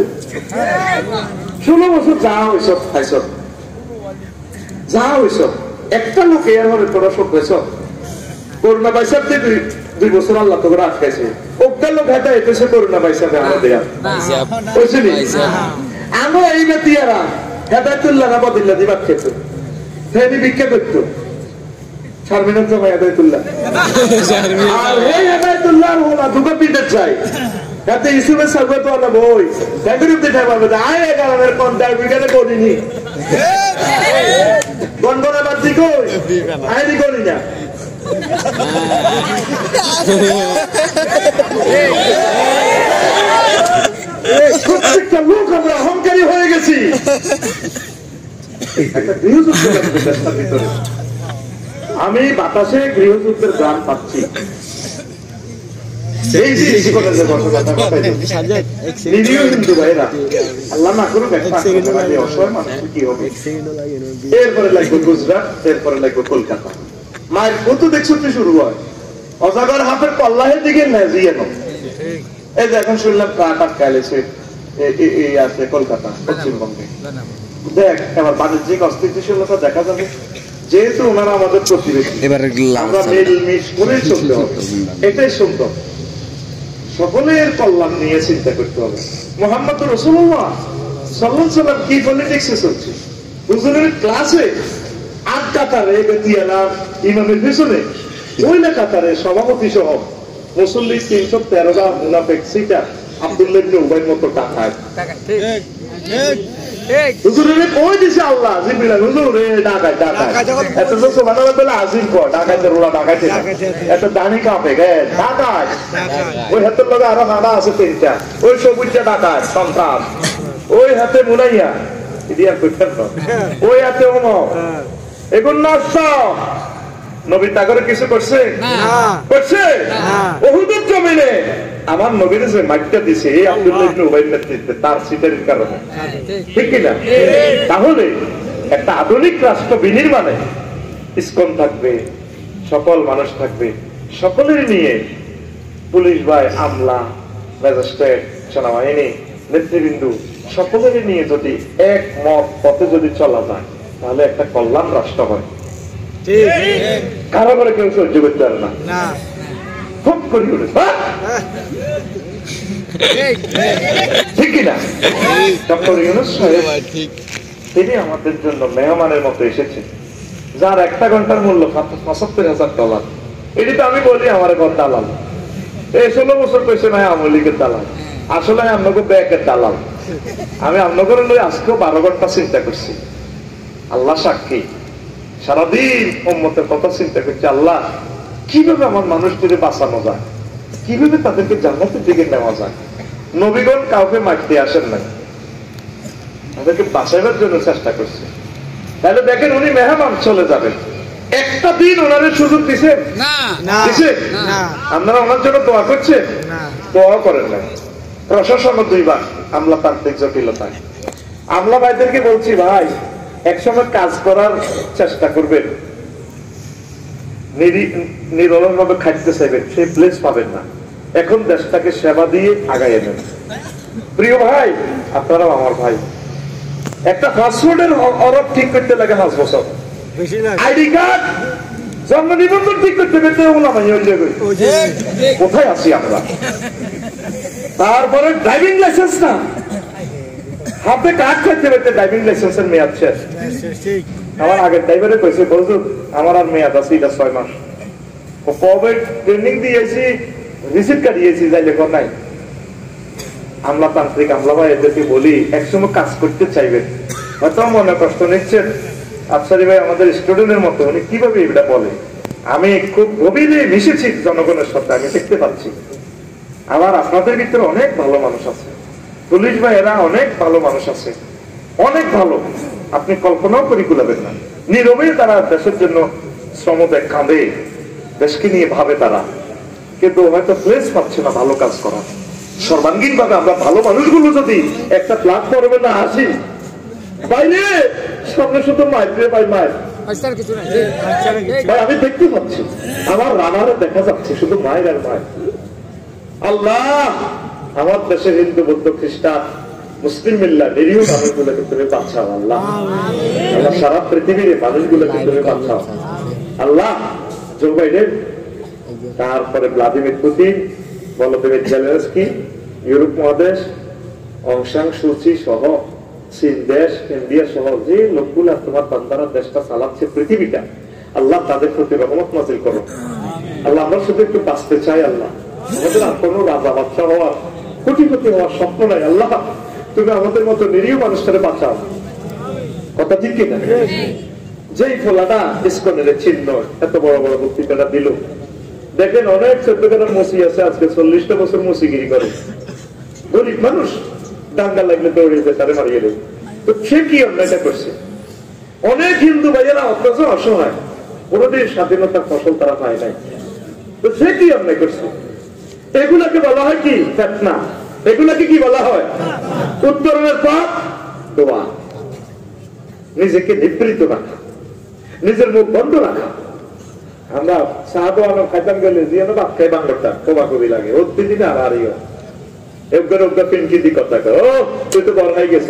16 বছর যা হইস খাইছ, যা হইস, একটা লোক এর হবে তোরা সব হয়েছ করোনা পয়সা দিয়ে 2 বছর আল্লাহ তোকে আটকাইছে, একটা লোক হেঁটে এসেছে করোনা পয়সা আমরা দেয়া বুঝলি, আমরা এই বেতিয়ারা হেদায়তুল্লাহ না বদিল্লা দিবার খেত ফেনি ভিক্ষা করতো শারমিনের জমা হেদায়তুল্লাহ, আর ওই হেদায়তুল্লাহ ওলা দুটো পিঠে চাই যাতে ইসুমের সার্ভে তো আনা বই ব্যাংকের দিতে পারবে আয় এগারোর কন্টার বিকালে করিনি গন্ডনা বাদ দি কই আইনি করি না। প্রত্যেকটা লোক আমরা অহংকারী হয়ে গেছি। আমি বাতাসে গৃহযুদ্ধের গান পাচ্ছি, হিন্দু ভাইরা আল্লাহ না করুক অসহায় মানুষ কি হবে। এরপরে লাগবে গুজরাট, এরপরে লাগবে কলকাতা। মায়ের কত দেখছুটি শুরু হয় অজাগর হাফের পল্লাহের দিকে নেজিয়ে নো। এই যে এখন শুনলাম ট্রাক আটকাইলেছে এই আছে কলকাতা পশ্চিমবঙ্গে। দেখ এবার বাণিজ্যিক অস্থিতিশীলতা দেখা যাবে, যেহেতু ওনারা আমাদের প্রতিবেশী, আমরা মিলমিশ করে চলতে হবে, এটাই সুন্দর। সকলের কল্যাণ নিয়ে চিন্তা করতে হবে। মুহাম্মদ রাসূলুল্লাহ সাল্লাল্লাহু আলাইহি ওয়াসাল্লাম কি পলিটিক্সে চলছে, হুজুরের ক্লাসে 8 কাতারে বেতিয়ালা ইমামের পিছনে ওইলা কাতারে সভাপতি সহ মুসল্লি 313টা মুনাফিক সিটা আব্দুল্লাহ ইবনে উবাইর মতো টাকায় হুজুরে কই দিছে আল্লাহ জিবরিল হুজুরে ডাকায় ডাকায় এত তো সুবহানাল্লাহ বলে আজিম কো ডাকাইতে রোলা ডাকাইতে এত দানি কাপে গে ডাকায় ওই হাতের লগে আরো নাড়া আছে 3টা, ওই সবুজটা ডাকায় সন্তান, ওই হাতে মুনাইয়া ইদিয়া কইতেন না, ওই হাতে ওমর এগুন নাস নবী তাগরে কিছু করছে না, করছে উহুদের জমিনে আমার নবীর যে মাটিটা দিছে এই আব্দুল্লাহ ইবনে উবাইর নেতৃত্বে তার সিটের কারণে, ঠিক কিনা? তাহলে একটা আধুনিক রাষ্ট্র বিনির্মাণে ইসকন থাকবে, সকল মানুষ থাকবে, সকলের নিয়ে পুলিশ ভাই, আমলা, ম্যাজিস্ট্রেট, সেনাবাহিনী, নেতৃবৃন্দু সকলের নিয়ে যদি এক মত পথে যদি চলা যায় তাহলে একটা কল্যাণ রাষ্ট্র হয়। কারো করে কেউ সহ্য করতে পারে না, খুব করি ঠিক কিনা? ডক্টর ইউনূস সাহেব তিনি আমাদের জন্য মেহমানের মতো এসেছেন, যার 1 ঘন্টার মূল্য $৭৫,০০০। এটি তো আমি বলি আমার ঘর দালাল, এই 16 বছর পেয়েছে না আওয়ামী লীগের দালাল, আসলে আপনাকে ব্যাগের দালাল। আমি আপনাকে লই আজকেও 12 ঘন্টা চিন্তা করছি, আল্লাহ সাক্ষী সারাদিন উম্মতের কথা চিন্তা করছি, আল্লাহ কিভাবে আমার মানুষদের বাঁচানো যায়, কিভাবে তাদেরকে জান্নাতের দিকে নেওয়া যায়। নবীগণ কাউকে মারতে আসেন নাই, তাদেরকে বাঁচাইবার জন্য চেষ্টা করছে। তাহলে দেখেন উনি মেহমান চলে যাবেন, একটা দিন ওনাদের সুযোগ দিছে দিছে? আপনারা ওনার জন্য দোয়া করছেন? দোয়া করেন না। প্রশাসন 2 বার আমলাতান্ত্রিক জটিলতায়। আমলা ভাইদেরকে বলছি, ভাই একসময় কাজ করার চেষ্টা করবেন, নিরলস ভাবে খাইতে চাইবেন, সেই প্লেস পাবেন না। এখন দেশটাকে সেবা দিয়ে আগাইয়ে নেন। প্রিয় ভাই, আপনারাও আমার ভাই। একটা পাসপোর্টের অরব ঠিক করতে লাগে 5 বছর, আইডি কার্ড জন্ম নিবন্ধন ঠিক করতে পেতে কোথায় আছি আমরা? তারপরে ড্রাইভিং লাইসেন্স না, হাতে কার্ড করতে পেতে ড্রাইভিং লাইসেন্সের মেয়াদ শেষ। আমার আগের ড্রাইভারে কইছে, বলছো আমার আর মেয়াদ আছে এটা 6 মাস। কবে ট্রেনিং দিয়েছি, রিসিপ্ট কাটিয়েছি, যাইলে কোন নাই। আমলাতান্ত্রিক আমলা ভাই এদেরকে বলি, একসময় কাজ করতে চাইবেন, হয়তো মনে কষ্ট নিচ্ছেন। আফসারি ভাই আমাদের স্টুডেন্টের মতো, উনি কিভাবে এটা বলে? আমি খুব গভীরে মিশেছি জনগণের সাথে, আমি দেখতে পাচ্ছি। আবার আপনাদের ভিতরে অনেক ভালো মানুষ আছে, পুলিশ ভাইয়েরা অনেক ভালো মানুষ আছে, অনেক ভালো, আপনি কল্পনাও করে কুলাবেন না। নীরবে তারা দেশের জন্য শ্রম দেয়, কাঁদে, দেশকে নিয়ে ভাবে তারা, কিন্তু হয়তো প্লেস পাচ্ছে না ভালো কাজ করা। সর্বাঙ্গীন ভাবে আমরা ভালো মানুষগুলো যদি একটা প্ল্যাটফর্মে না আসি, বাইরে সামনে শুধু মায়ের ভাই মায়ের ভাই, আমি দেখতে পাচ্ছি আমার রানারে দেখা যাচ্ছে শুধু মায়ের আর মায়ের। আল্লাহ আমার দেশের হিন্দু বৌদ্ধ খ্রিস্টান মুসলিম মিল্লা নিরীহ মানুষগুলোকে তুমি বাঁচাও আল্লাহ। আমার সারা পৃথিবীর মানুষগুলোকে তুমি বাঁচাও আল্লাহ। জো বাইডেন, তারপরে Vladimir Putin, Volodymyr Zelensky, Europe মহাদেশ, অং সান সু চি সহ চীন দেশ, ইন্ডিয়া সহ যে লোকগুলা তোমার বান্দারা দেশটা চালাচ্ছে পৃথিবীটা, আল্লাহ তাদের প্রতি রহমত নাযিল করো আল্লাহ। আমরা শুধু একটু বাঁচতে চাই আল্লাহ, আমাদের আর কোনো রাজা বাদশা হওয়ার, কোটিপতি হওয়ার স্বপ্ন নাই আল্লাহ। তুমি আমাদের মতো নিরীহ মানুষটারে বাঁচাও। কথা ঠিক কিনা? যেই ফোলাটা ইসকনের চিহ্ন এত বড় বড় বক্তৃতাটা দিল, দেখেন অনেক চোদ্দখানার মসি আছে আজকে 40টা বছর মসিগিরি করে, গরিব মানুষ, দাঙ্গা লাগলে দৌড়িয়ে তারে মারিয়ে দেবে। তো সে কি অন্যায়টা করছে? অনেক হিন্দু ভাইয়েরা অথচ অসহায়, কোনদিন স্বাধীনতার ফসল তারা পায় নাই, তো সে কি অন্যায় করছে? এগুলাকে বলা হয় কি ফিতনা, এগুলাকে কি বলা হয়? উত্তরণের পাপ দোয়া। নিজেকে নিবৃত্ত রাখা, নিজের মুখ বন্ধ রাখা। আমরা সাহাবা আলম খাইতাম গেলে যে ভাত খাই বাংলাটা কবা কবি লাগে, ওর দিন আর ইয়ে একবার ওকে পিনকি দি কথা কর, ও তুই তো বড় হয়ে গেছ,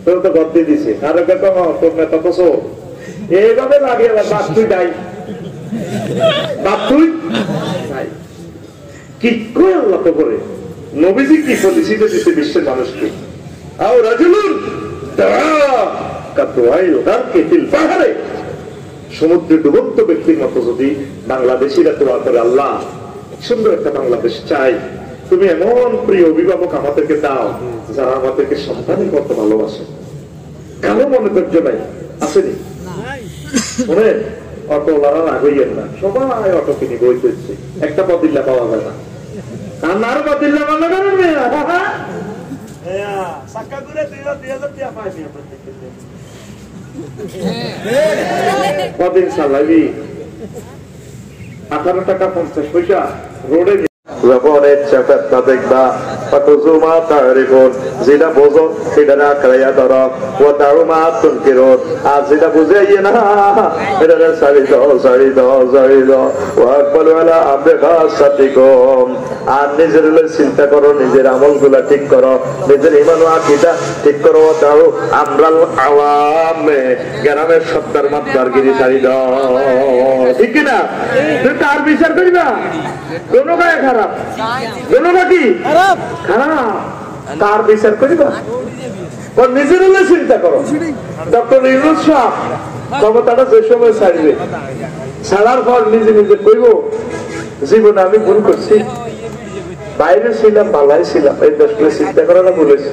তোর তো গদ্দি দিছে, আর ওকে তোর নেতা তো সো এইভাবে লাগে। আবার বাপ তুই যাই, বাপ তুই নাই, কি করে আল্লাহ তো করে নবীজি কি পলিসিটা দিতে বিশ্বের মানুষকে। আও রাজুলুন পাহাড়ে সমুদ্রে ডুবন্ত ব্যক্তির মতো যদি বাংলাদেশিরা দোয়া করে, আল্লাহ সুন্দর একটা বাংলাদেশ চাই, তুমি এমন প্রিয় অভিভাবক আমাদেরকে দাও যারা আমাদেরকে সন্তানের মতো ভালোবাসে। কারো মনে ধৈর্য নাই, আসেনি মনে? অটোওয়ালারা রাগ হইয়েন না, সবাই অটো কিনে বই করছে, একটা পদিল্লা পাওয়া যায় না। আর পদিল্লা মনে করেন কদিন চালাবি 18 টাকা 50 পয়সা রোডে দেখবা, যেটা বোঝো সেটা না খাইয়া ধরো, ও তারও মা তুলকির, আর যেটা বুঝে না এটা সারি দাও সারি দাও সারি দাও। আর নিজের চিন্তা করো, নিজের আমল গুলা ঠিক করো, নিজের ইমান আকিদা ঠিক করো। তাও আমরা আওয়ামে গ্রামের সত্তার মাত্রার গিরি সারি দাও, ঠিক কিনা? তুই তার বিচার করি না, কোনো গায়ে খারাপ, কোনো নাকি খারাপ, তার বিচার করিবা? নিজের চিন্তা করো। ডক্টর ইউনূস সাহেব ক্ষমতাটা যে সময় ছাড়বে, ছাড়ার পর নিজে নিজে কইব জীবনে আমি ভুল করছি, বাইরে ছিলাম ভালাই ছিলাম, এই দেশকে চিন্তা করাটা বলেছি,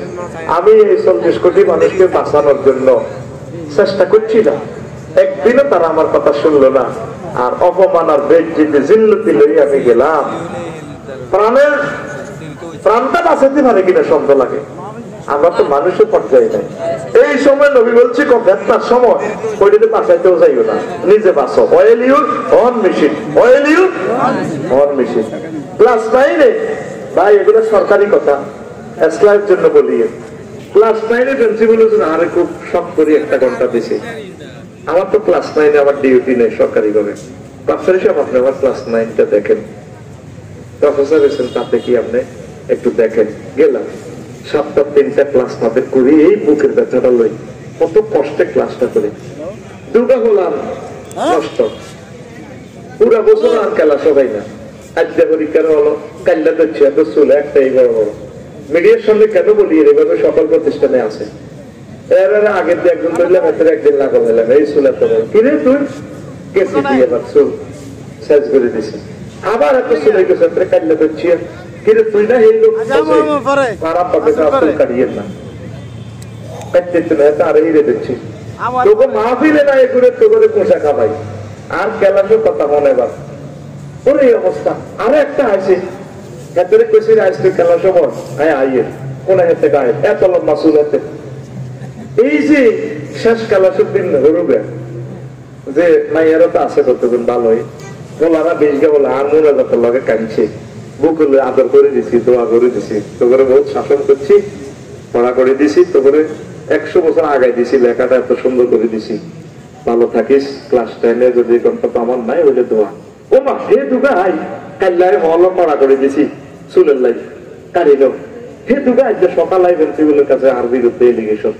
আমি এই 40 কোটি মানুষকে বাঁচানোর জন্য চেষ্টা করছিলাম, একদিনও তারা আমার কথা শুনলো না। আর অপমান আর বেজ্জিতে জিল্লতি লই আমি গেলাম, প্রাণটা বাঁচাতে পারে কিনা সন্দেহ লাগে। আমরা তো মানুষের পর্যায়ে নাই। এই সময় নবী বলছি বেতনার সময় ওইটাতে বাঁচাইতেও যাইও না, নিজে বাঁচো। Oil your own machine, oil your own machine. Class 9-এ ভাই এগুলো সরকারি কথা, এসলাইয়ের জন্য বলি। ক্লাস 9-এ প্রিন্সিপাল আরে খুব শখ করি 1 ঘন্টা দিছি। আমার তো ক্লাস 9-এ আমার ডিউটি নেই সরকারি ভাবে। প্রফেসর হিসাব আপনি আমার ক্লাস 9টা দেখেন, প্রফেসর হয়েছেন তাতে কি আপনি একটু দেখেন। গেলাম 7টা 3টা ক্লাস আমাদের করি, এই বুকের ব্যথাটা লই, কত কষ্টে ক্লাসটা করি। দুর্গা হলাম নষ্ট, পুরা বছর আর খেলা সবাই না। আজকে পরীক্ষার হলো, কাল্লা দিচ্ছে এত চুল একটাই বড় বড়। মিডিয়ার সঙ্গে কেন বলি এভাবে সকল প্রতিষ্ঠানে আছে। এর আগের দিয়ে একজন বললাম, এত একদিন লাগা হলাম এই চুল এত বড়, কিরে তুই গেছি দিয়ে এবার চুল শেষ করে দিছি। আবার এত চুল হয়ে গেছে, কাল্লা দিচ্ছি, কিরে তুই না এই লোক খারাপ পাবে চুল কাটিয়ে না, কাটতে না আর হিরে দিচ্ছি তোকে মাহফিলে না এ করে তো করে পোশাক খাবাই আর খেলার কথা মনে বা ওর এই অবস্থা। আরো একটা আছে ভেতরে কইছি আসতে খেলার সময় আইয়ে কোন হাতে গায়ে এত লম্বা চুল হাতে। এই যে শেষ খেলার দিন হরুবে যে মাইয়ারও তো আছে কতক্ষণ ভালোই বলারা বেশ গে বলে আর মনে যত লগে কাঁদছে বুকুলে আদর করে দিছি, দোয়া করে দিছি, তো করে বহুত শাসন করছি, পড়া করে দিছি, তো করে 100 বছর আগাই দিছি, লেখাটা এত সুন্দর করে দিছি, ভালো থাকিস ক্লাস 10-এ যদি গন্তব্য আমার নাই ওইটা দোয়া। ও মা হে দুগা হাই কাল্লায় মহল পড়া করে দিছি চুলের লাই কারিল হে দুগা আজ সকাল আইবেন সিভিলের কাছে আর বিরুদ্ধে এলিগেশন।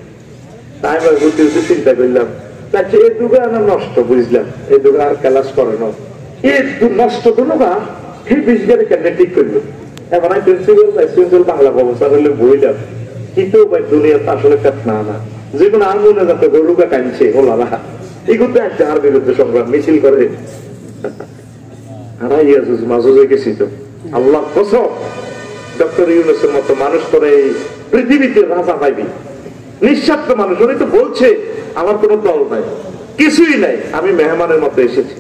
তাই আমি ঘুরতে ঘুরতে চিন্তা করলাম তাহলে এই দুগা না নষ্ট, বুঝলাম এই দুগা আর ক্লাস করে না, এই নষ্ট তো না হে বিশগারে কেন ঠিক করলো। এখন আমি প্রিন্সিপাল বাংলা প্রফেসর হলে বইলাম, কিন্তু দুনিয়াতে আসলে ফেতনা না, যে কোনো আর মনে যাতে গরুকা কাঁদছে ওলারা এগুলো এক যার বিরুদ্ধে সংগ্রাম মিছিল করে গেছি। তো আল্লাহ কসম ডক্টর ইউনূসের মতো মানুষ করে এই পৃথিবীতে রাজা পাইবি, নিঃস্বার্থ মানুষ। উনি তো বলছে আমার কোনো দল নাই, কিছুই নাই, আমি মেহমানের মতো এসেছি।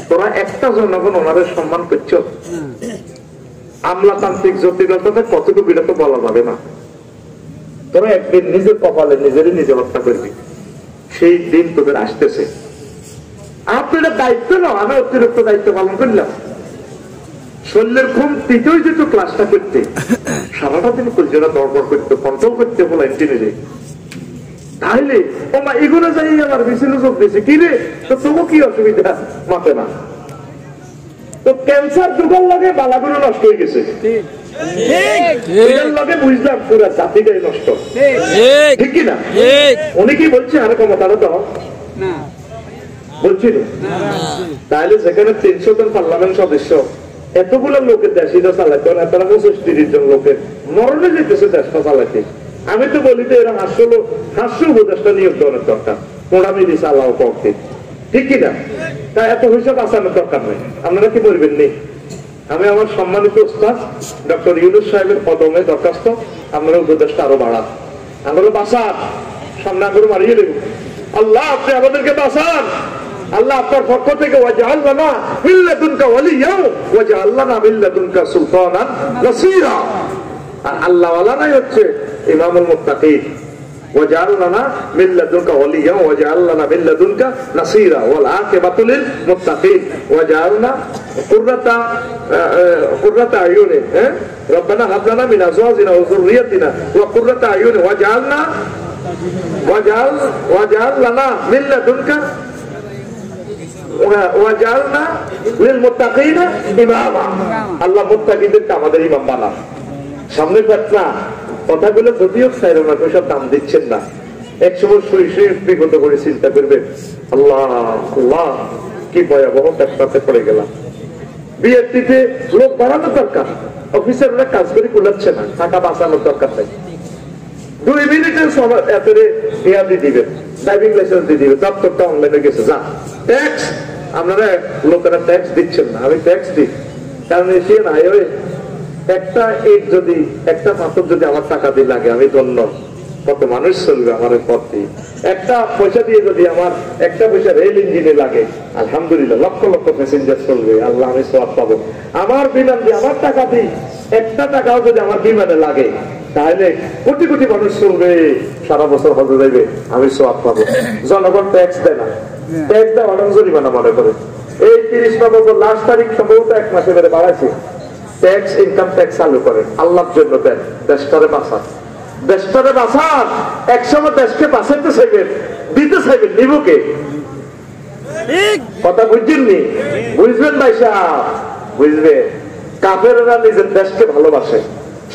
তোরা একটা জনগণ ওনাদের সম্মান করছ, আমলাতান্ত্রিক জটিলতাতে কতটুকু এটা তো বলা যাবে না। তোরা একদিন নিজের কপালে নিজেরই নিজে হত্যা করবি, সেই দিন তোদের আসতেছে। আপনার দায়িত্ব না, আমি অতিরিক্ত দায়িত্ব পালন করলাম। শরীরের ঘুম তৃতীয় যেত ক্লাসটা করতে সারাটা দিন কলজোড়া দরবার করতে কন্ট্রোল করতে বলা ইন্টিনে তাহলে ও মা এগুলো যাই আমার মিছিল চোখ দিয়েছে কি রে, তো তবু কি অসুবিধা মাপে না। তো ক্যান্সার যুগের লাগে বালাগুলো নষ্ট হয়ে গেছে, বুঝলাম পুরা জাতিটাই নষ্ট, ঠিক কিনা? উনি কি বলছে আরো ক্ষমতারও তো বলছিল। তাহলে যেখানে 300 জন পার্লামেন্ট সদস্য এতগুলো লোকের দেশিটা চালাইতে না, তারা 25-30 জন লোকের মরণে যেতেছে দেশটা চালাইতে। আমি তো বলি তো এরা হাস্য উপদেশটা নিয়োগ দেওয়ার দরকার, পোড়ামি দিছে আল্লাহ পক্ষে, ঠিক কিনা? তা এত হিসাব আসানোর দরকার নেই। আপনারা কি বলবেন নি? আমি আমার সম্মানিত উস্তাদ ডক্টর ইউনূস সাহেবের কদমে দরখাস্ত, আপনারা উপদেশটা আরো বাড়ান, আমরা বাঁচান, সামনে আগে মারিয়ে দেব। আল্লাহ আপনি আমাদেরকে বাঁচান, আল্লাহ আপনার পক্ষ থেকে ওয়াজআল লানা মিন লাদুনকা ওয়ালিয়্যা ওয়াজআল লানা মিন লাদুনকা সুলতানান নাসীরা। আর আল্লাহ ওয়ালানাই হচ্ছে ইমামুল মুত্তাকিন। ওয়াজআল লানা মিন লাদুনকা ওয়ালিয়্যা ওয়াজআল লানা মিন লাদুনকা নাসীরা ওয়াল আকিবাতু লিল মুত্তাকিন ওয়াজআলনা কুররাতা আয়ুনিন রব্বানা হাব লানা মিন আজওয়াজিনা ওয়া যুররিয়াতিনা ওয়া কুররাতা আয়ুনিন ওয়াজআল লানা মিন লাদুনকা ওয়াজআলনা লিল মুত্তাকিনা ইমামা। আল্লাহ মুত্তাকিদেরকে আমাদের ইমাম বানান। সামনে ফেতনা কথাগুলো যদিও সাইরনা সব দাম দিচ্ছেন না, একসময় শুয়ে বিগত করে চিন্তা করবে আল্লাহ আল্লাহ কি ভয়াবহ ফেতনাতে পড়ে গেলাম। বিএনপিতে লোক বাড়ানোর দরকার, অফিসাররা কাজ করে কুলাচ্ছে না, টাকা বাঁচানোর দরকার নাই। 2 মিনিটের সময় এতরে মেয়াদি দিবেন, ড্রাইভিং লাইসেন্স দিয়ে দিবে, দপ্তরটা অনলাইনে গেছে। যা ট্যাক্স, আপনারা লোকেরা ট্যাক্স দিচ্ছেন না, আমি ট্যাক্স দিই, কারণ এসে না একটা ইট যদি একটা পাথর যদি আমার টাকা দিয়ে লাগে আমি ধন্য, কত মানুষ চলবে আমার পথ দিয়ে। একটা পয়সা দিয়ে যদি আমার একটা পয়সা রেল ইঞ্জিনে লাগে আলহামদুলিল্লাহ লক্ষ লক্ষ প্যাসেঞ্জার চলবে, আল্লাহ আমি সওয়াব পাবো। আমার বিমান দিয়ে আমার টাকা দিই, একটা টাকাও যদি আমার বিমানে লাগে তাহলে কোটি কোটি মানুষ চলবে, সারা বছর হজে যাইবে, আমি সওয়াব পাবো। জনগণ ট্যাক্স দেয় না, ট্যাক্স দেওয়া অনেক জরিমানা মনে করে। এই 30 নভেম্বর লাস্ট তারিখ সম্ভবত 1 মাসে বেড়ে বাড়াইছে। ট্যাক্স, ইনকাম ট্যাক্স চালু করেন, আল্লাহর জন্য দেন, দেশটারে বাঁচান, দেশটারে বাঁচান। একসময় দেশকে বাঁচাইতে চাইবেন, দিতে চাইবেন, নিবকে কথা বুঝছেননি? বুঝবেন ভাই সাহেব, বুঝবে। কাফেররা নিজের দেশকে ভালোবাসে,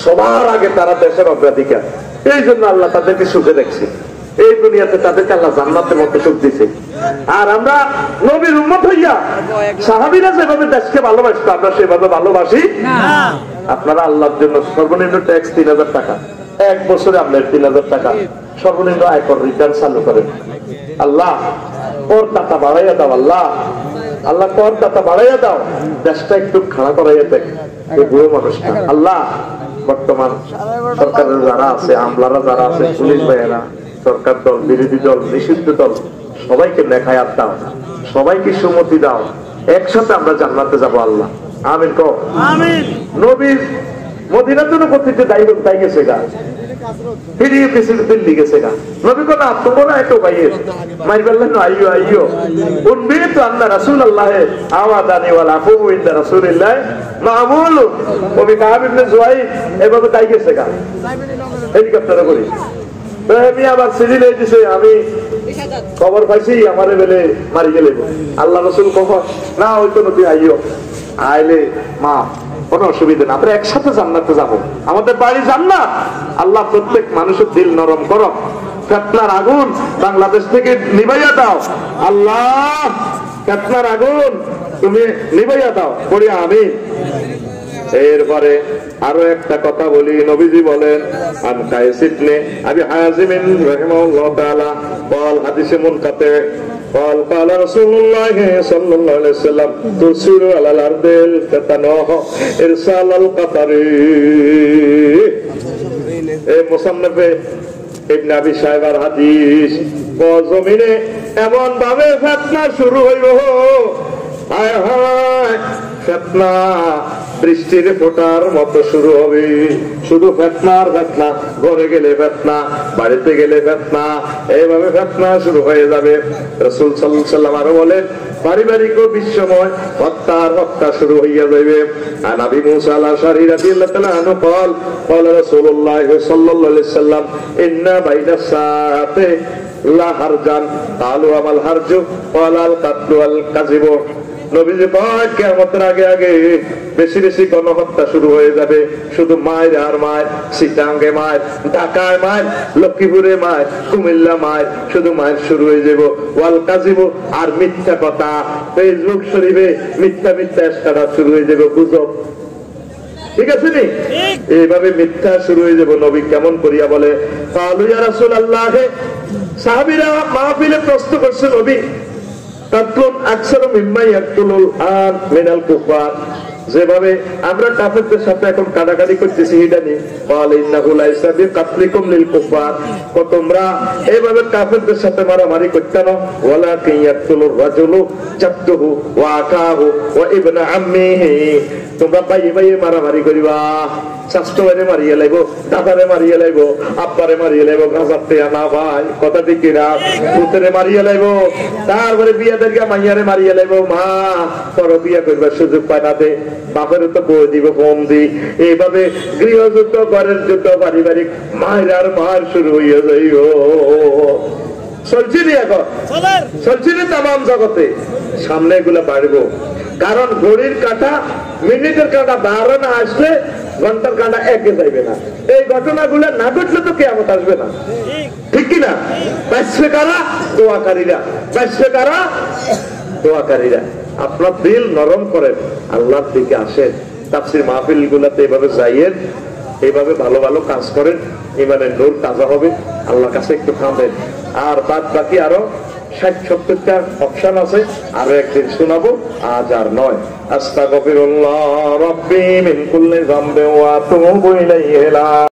সবার আগে তারা দেশের অগ্রাধিকার। এই জন্য আল্লাহ তাদেরকে সুখে দেখছে, এই দুনিয়াতে তাদেরকে আল্লাহ জান্নাতের মতো সুখ দিছে। আর আমরা নবীর উম্মত হইয়া সাহাবীরা যেভাবে দেশকে ভালোবাসতো আমরা সেভাবে ভালোবাসি না। আপনারা আল্লাহর জন্য সর্বনিম্ন ট্যাক্স 3000 টাকা, 1 বছরে আপনার 3000 টাকা সর্বনিম্ন আয়কর রিটার্ন চালু করেন। আল্লাহ করদাতা বাড়াইয়া দাও, আল্লাহ আল্লাহ করদাতা বাড়াইয়া দাও, দেশটা একটু খাড়া করাইয়া দেখ এই বুড়ো মানুষটা। আল্লাহ বর্তমান সরকারের যারা আছে, আমলারা যারা আছে, পুলিশ ভাইয়েরা, সরকার দল, বিরোধী দল, নিষিদ্ধ দল, সবাইকে নেখায়াত দাও, সবাইকে সুমতি দাও, একসাথে আমরা জান্নাতে যাবো। আল্লাহ আমিন কও। আমিন। নবীর মদিনার জন্য প্রতিটি দায়িত্ব তাই গেছে গা, ফিরিয়ে পিছিয়ে দিল্লি গেছে গা। নবী কোন আত্মবনা এত ভাইয়ের মাই বললেন আইয়ো আইয়ো উনবি তো আল্লাহ রাসূলুল্লাহ আওয়াদানি ওয়ালা আফু ইনদা রাসূলিল্লাহ মামুল কবি কাব ইবনে জুয়াইদ এভাবে তাই গেছে গা, হেলিকপ্টারে করি। আমি আবার সিরিলে দিছে, আমি খবর পাইছি আমারে বেলে মারি গেলে আল্লাহ রাসূল কখন না হইতো নবী আইয়ো আইলে মা কোনো অসুবিধা না, আমরা একসাথে জান্নাতে যাবো, আমাদের বাড়ি জান্নাত। আল্লাহ প্রত্যেক মানুষের দিল নরম করো, ফিতনার আগুন বাংলাদেশ থেকে নিভাইয়া দাও। আল্লাহ ফিতনার আগুন তুমি নিভাইয়া দাও, পড়ি আমিন। এরপরে আরো একটা কথা বলি, নবীজি বলেন আন কায়েস ইবনে আবি হাযিম রাহিমাহুল্লাহ তাআলা قال حديث منقطع قال قال رسول الله صلى الله عليه وسلم ترسل على الارض الفتن ارسال القطر। এই মুসান্নফে ইবনে আবি শায়বার হাদিস, জমিনে এমন ভাবে ফিতনা শুরু হইব, হায় হায় ফিতনা বৃষ্টির ফোঁটার মতো শুরু হবে, শুধু ফিতনার ফিতনা, ঘরে গেলে ফিতনা, বাড়িতে গেলে ফিতনা, এইভাবে ফিতনা শুরু হয়ে যাবে। রাসূল সাল্লাল্লাহু আলাইহি ওয়াসাল্লাম আরো বলেন পারিবারিক ও বিশ্বময় হত্যা শুরু হইয়া যাবে। আর নবী মুসা আল-আশআরী রাদিয়াল্লাহু তাআলা আনহু قال قال رسول الله صلى الله عليه وسلم ان بين الساعه لا হারজান قالوا وما الحرج قال القتل والكذب। নবীজি বলেন কিয়ামতের আগে আগে বেশি বেশি গণহত্যা শুরু হয়ে যাবে, শুধু মায়ের আর মায়ের, চিটাঙ্গে মায়ের, ঢাকায় মায়ের, লক্ষ্মীপুরে মায়ের, কুমিল্লা মায়ের, শুধু মায়ের শুরু হয়ে যাব। ওয়াল কাযিব আর মিথ্যা কথা, ফেসবুক শরীফে মিথ্যা মিথ্যা স্ট্যাটাস শুরু হয়ে যাবে, গুজব, ঠিক আছে নি? এইভাবে মিথ্যা শুরু হয়ে যাব। নবী কেমন করিয়া বলে কালু ইয়া রাসূলুল্লাহ, সাহাবীরা মাহফিলে প্রশ্ন করছে নবী তাতলুন আকসারু মিম্মা ইয়াকতুলুল আন মিনাল কুফার, যেভাবে আমরা কাফেরদের সাথে এখন কাটাকাটি করতেছি এটা নিয়ে, ক্বাল ইন্নাহু লাইসা বিকাতলিকুম লিল কুফার, তোমরা এইভাবে কাফেরদের সাথে মারামারি করতে না, ওয়ালাকিন ইয়াকতুলুর রাজুলু জাদ্দুহু ওয়া আকাহু ওয়া ইবনা আম্মিহি, তোমরা ভাই ভাই মারামারি করিবা, শাস্ত্রে মারিয়ে লাইব, দাদারে মারিয়ে লাইব, আব্বারে মারিয়ে লাইব, গাজাতে না ভাই কথা ঠিক কিনা, পুত্রে মারিয়ে লাইব, তারপরে বিয়াদেরকে মাইয়ারে মারিয়ে লাইব, মা পর বিয়া করবার সুযোগ পায় না দে, বাপের তো বই দিব ফোন দি, এইভাবে গৃহযুদ্ধ, ঘরের যুদ্ধ, পারিবারিক মায়ের আর মার শুরু হইয়া যাইব। চলছিনি এখন, চলছিনি তামাম জগতে, সামনে এগুলা বাড়বো। কারণ ঘড়ির কাঁটা, মিনিটের কাঁটা 12 না আসলে ঘন্টার কাঁটা একে যাইবে না। এই ঘটনাগুলো না ঘটলে তো কিয়ামত আসবে না, ঠিক কিনা? বাঁচবে কারা? দোয়াকারীরা। বাঁচবে কারা? দোয়াকারীরা। আপনার দিল নরম করেন, আল্লাহর দিকে আসেন, তাফসীর মাহফিল গুলাতে এভাবে যাইয়েন, এইভাবে ভালো ভালো কাজ করেন, ইমানের নূর তাজা হবে, আল্লাহর কাছে একটু কাঁদেন। আর বাদ বাকি আরো 60-70টা অপশন আছে, আরো একদিন শোনাবো, আজ আর নয়। আস্তাগফিরুল্লাহ রাব্বি মিন কুল্লি যামবিন ওয়া আতুবু ইলাইহি।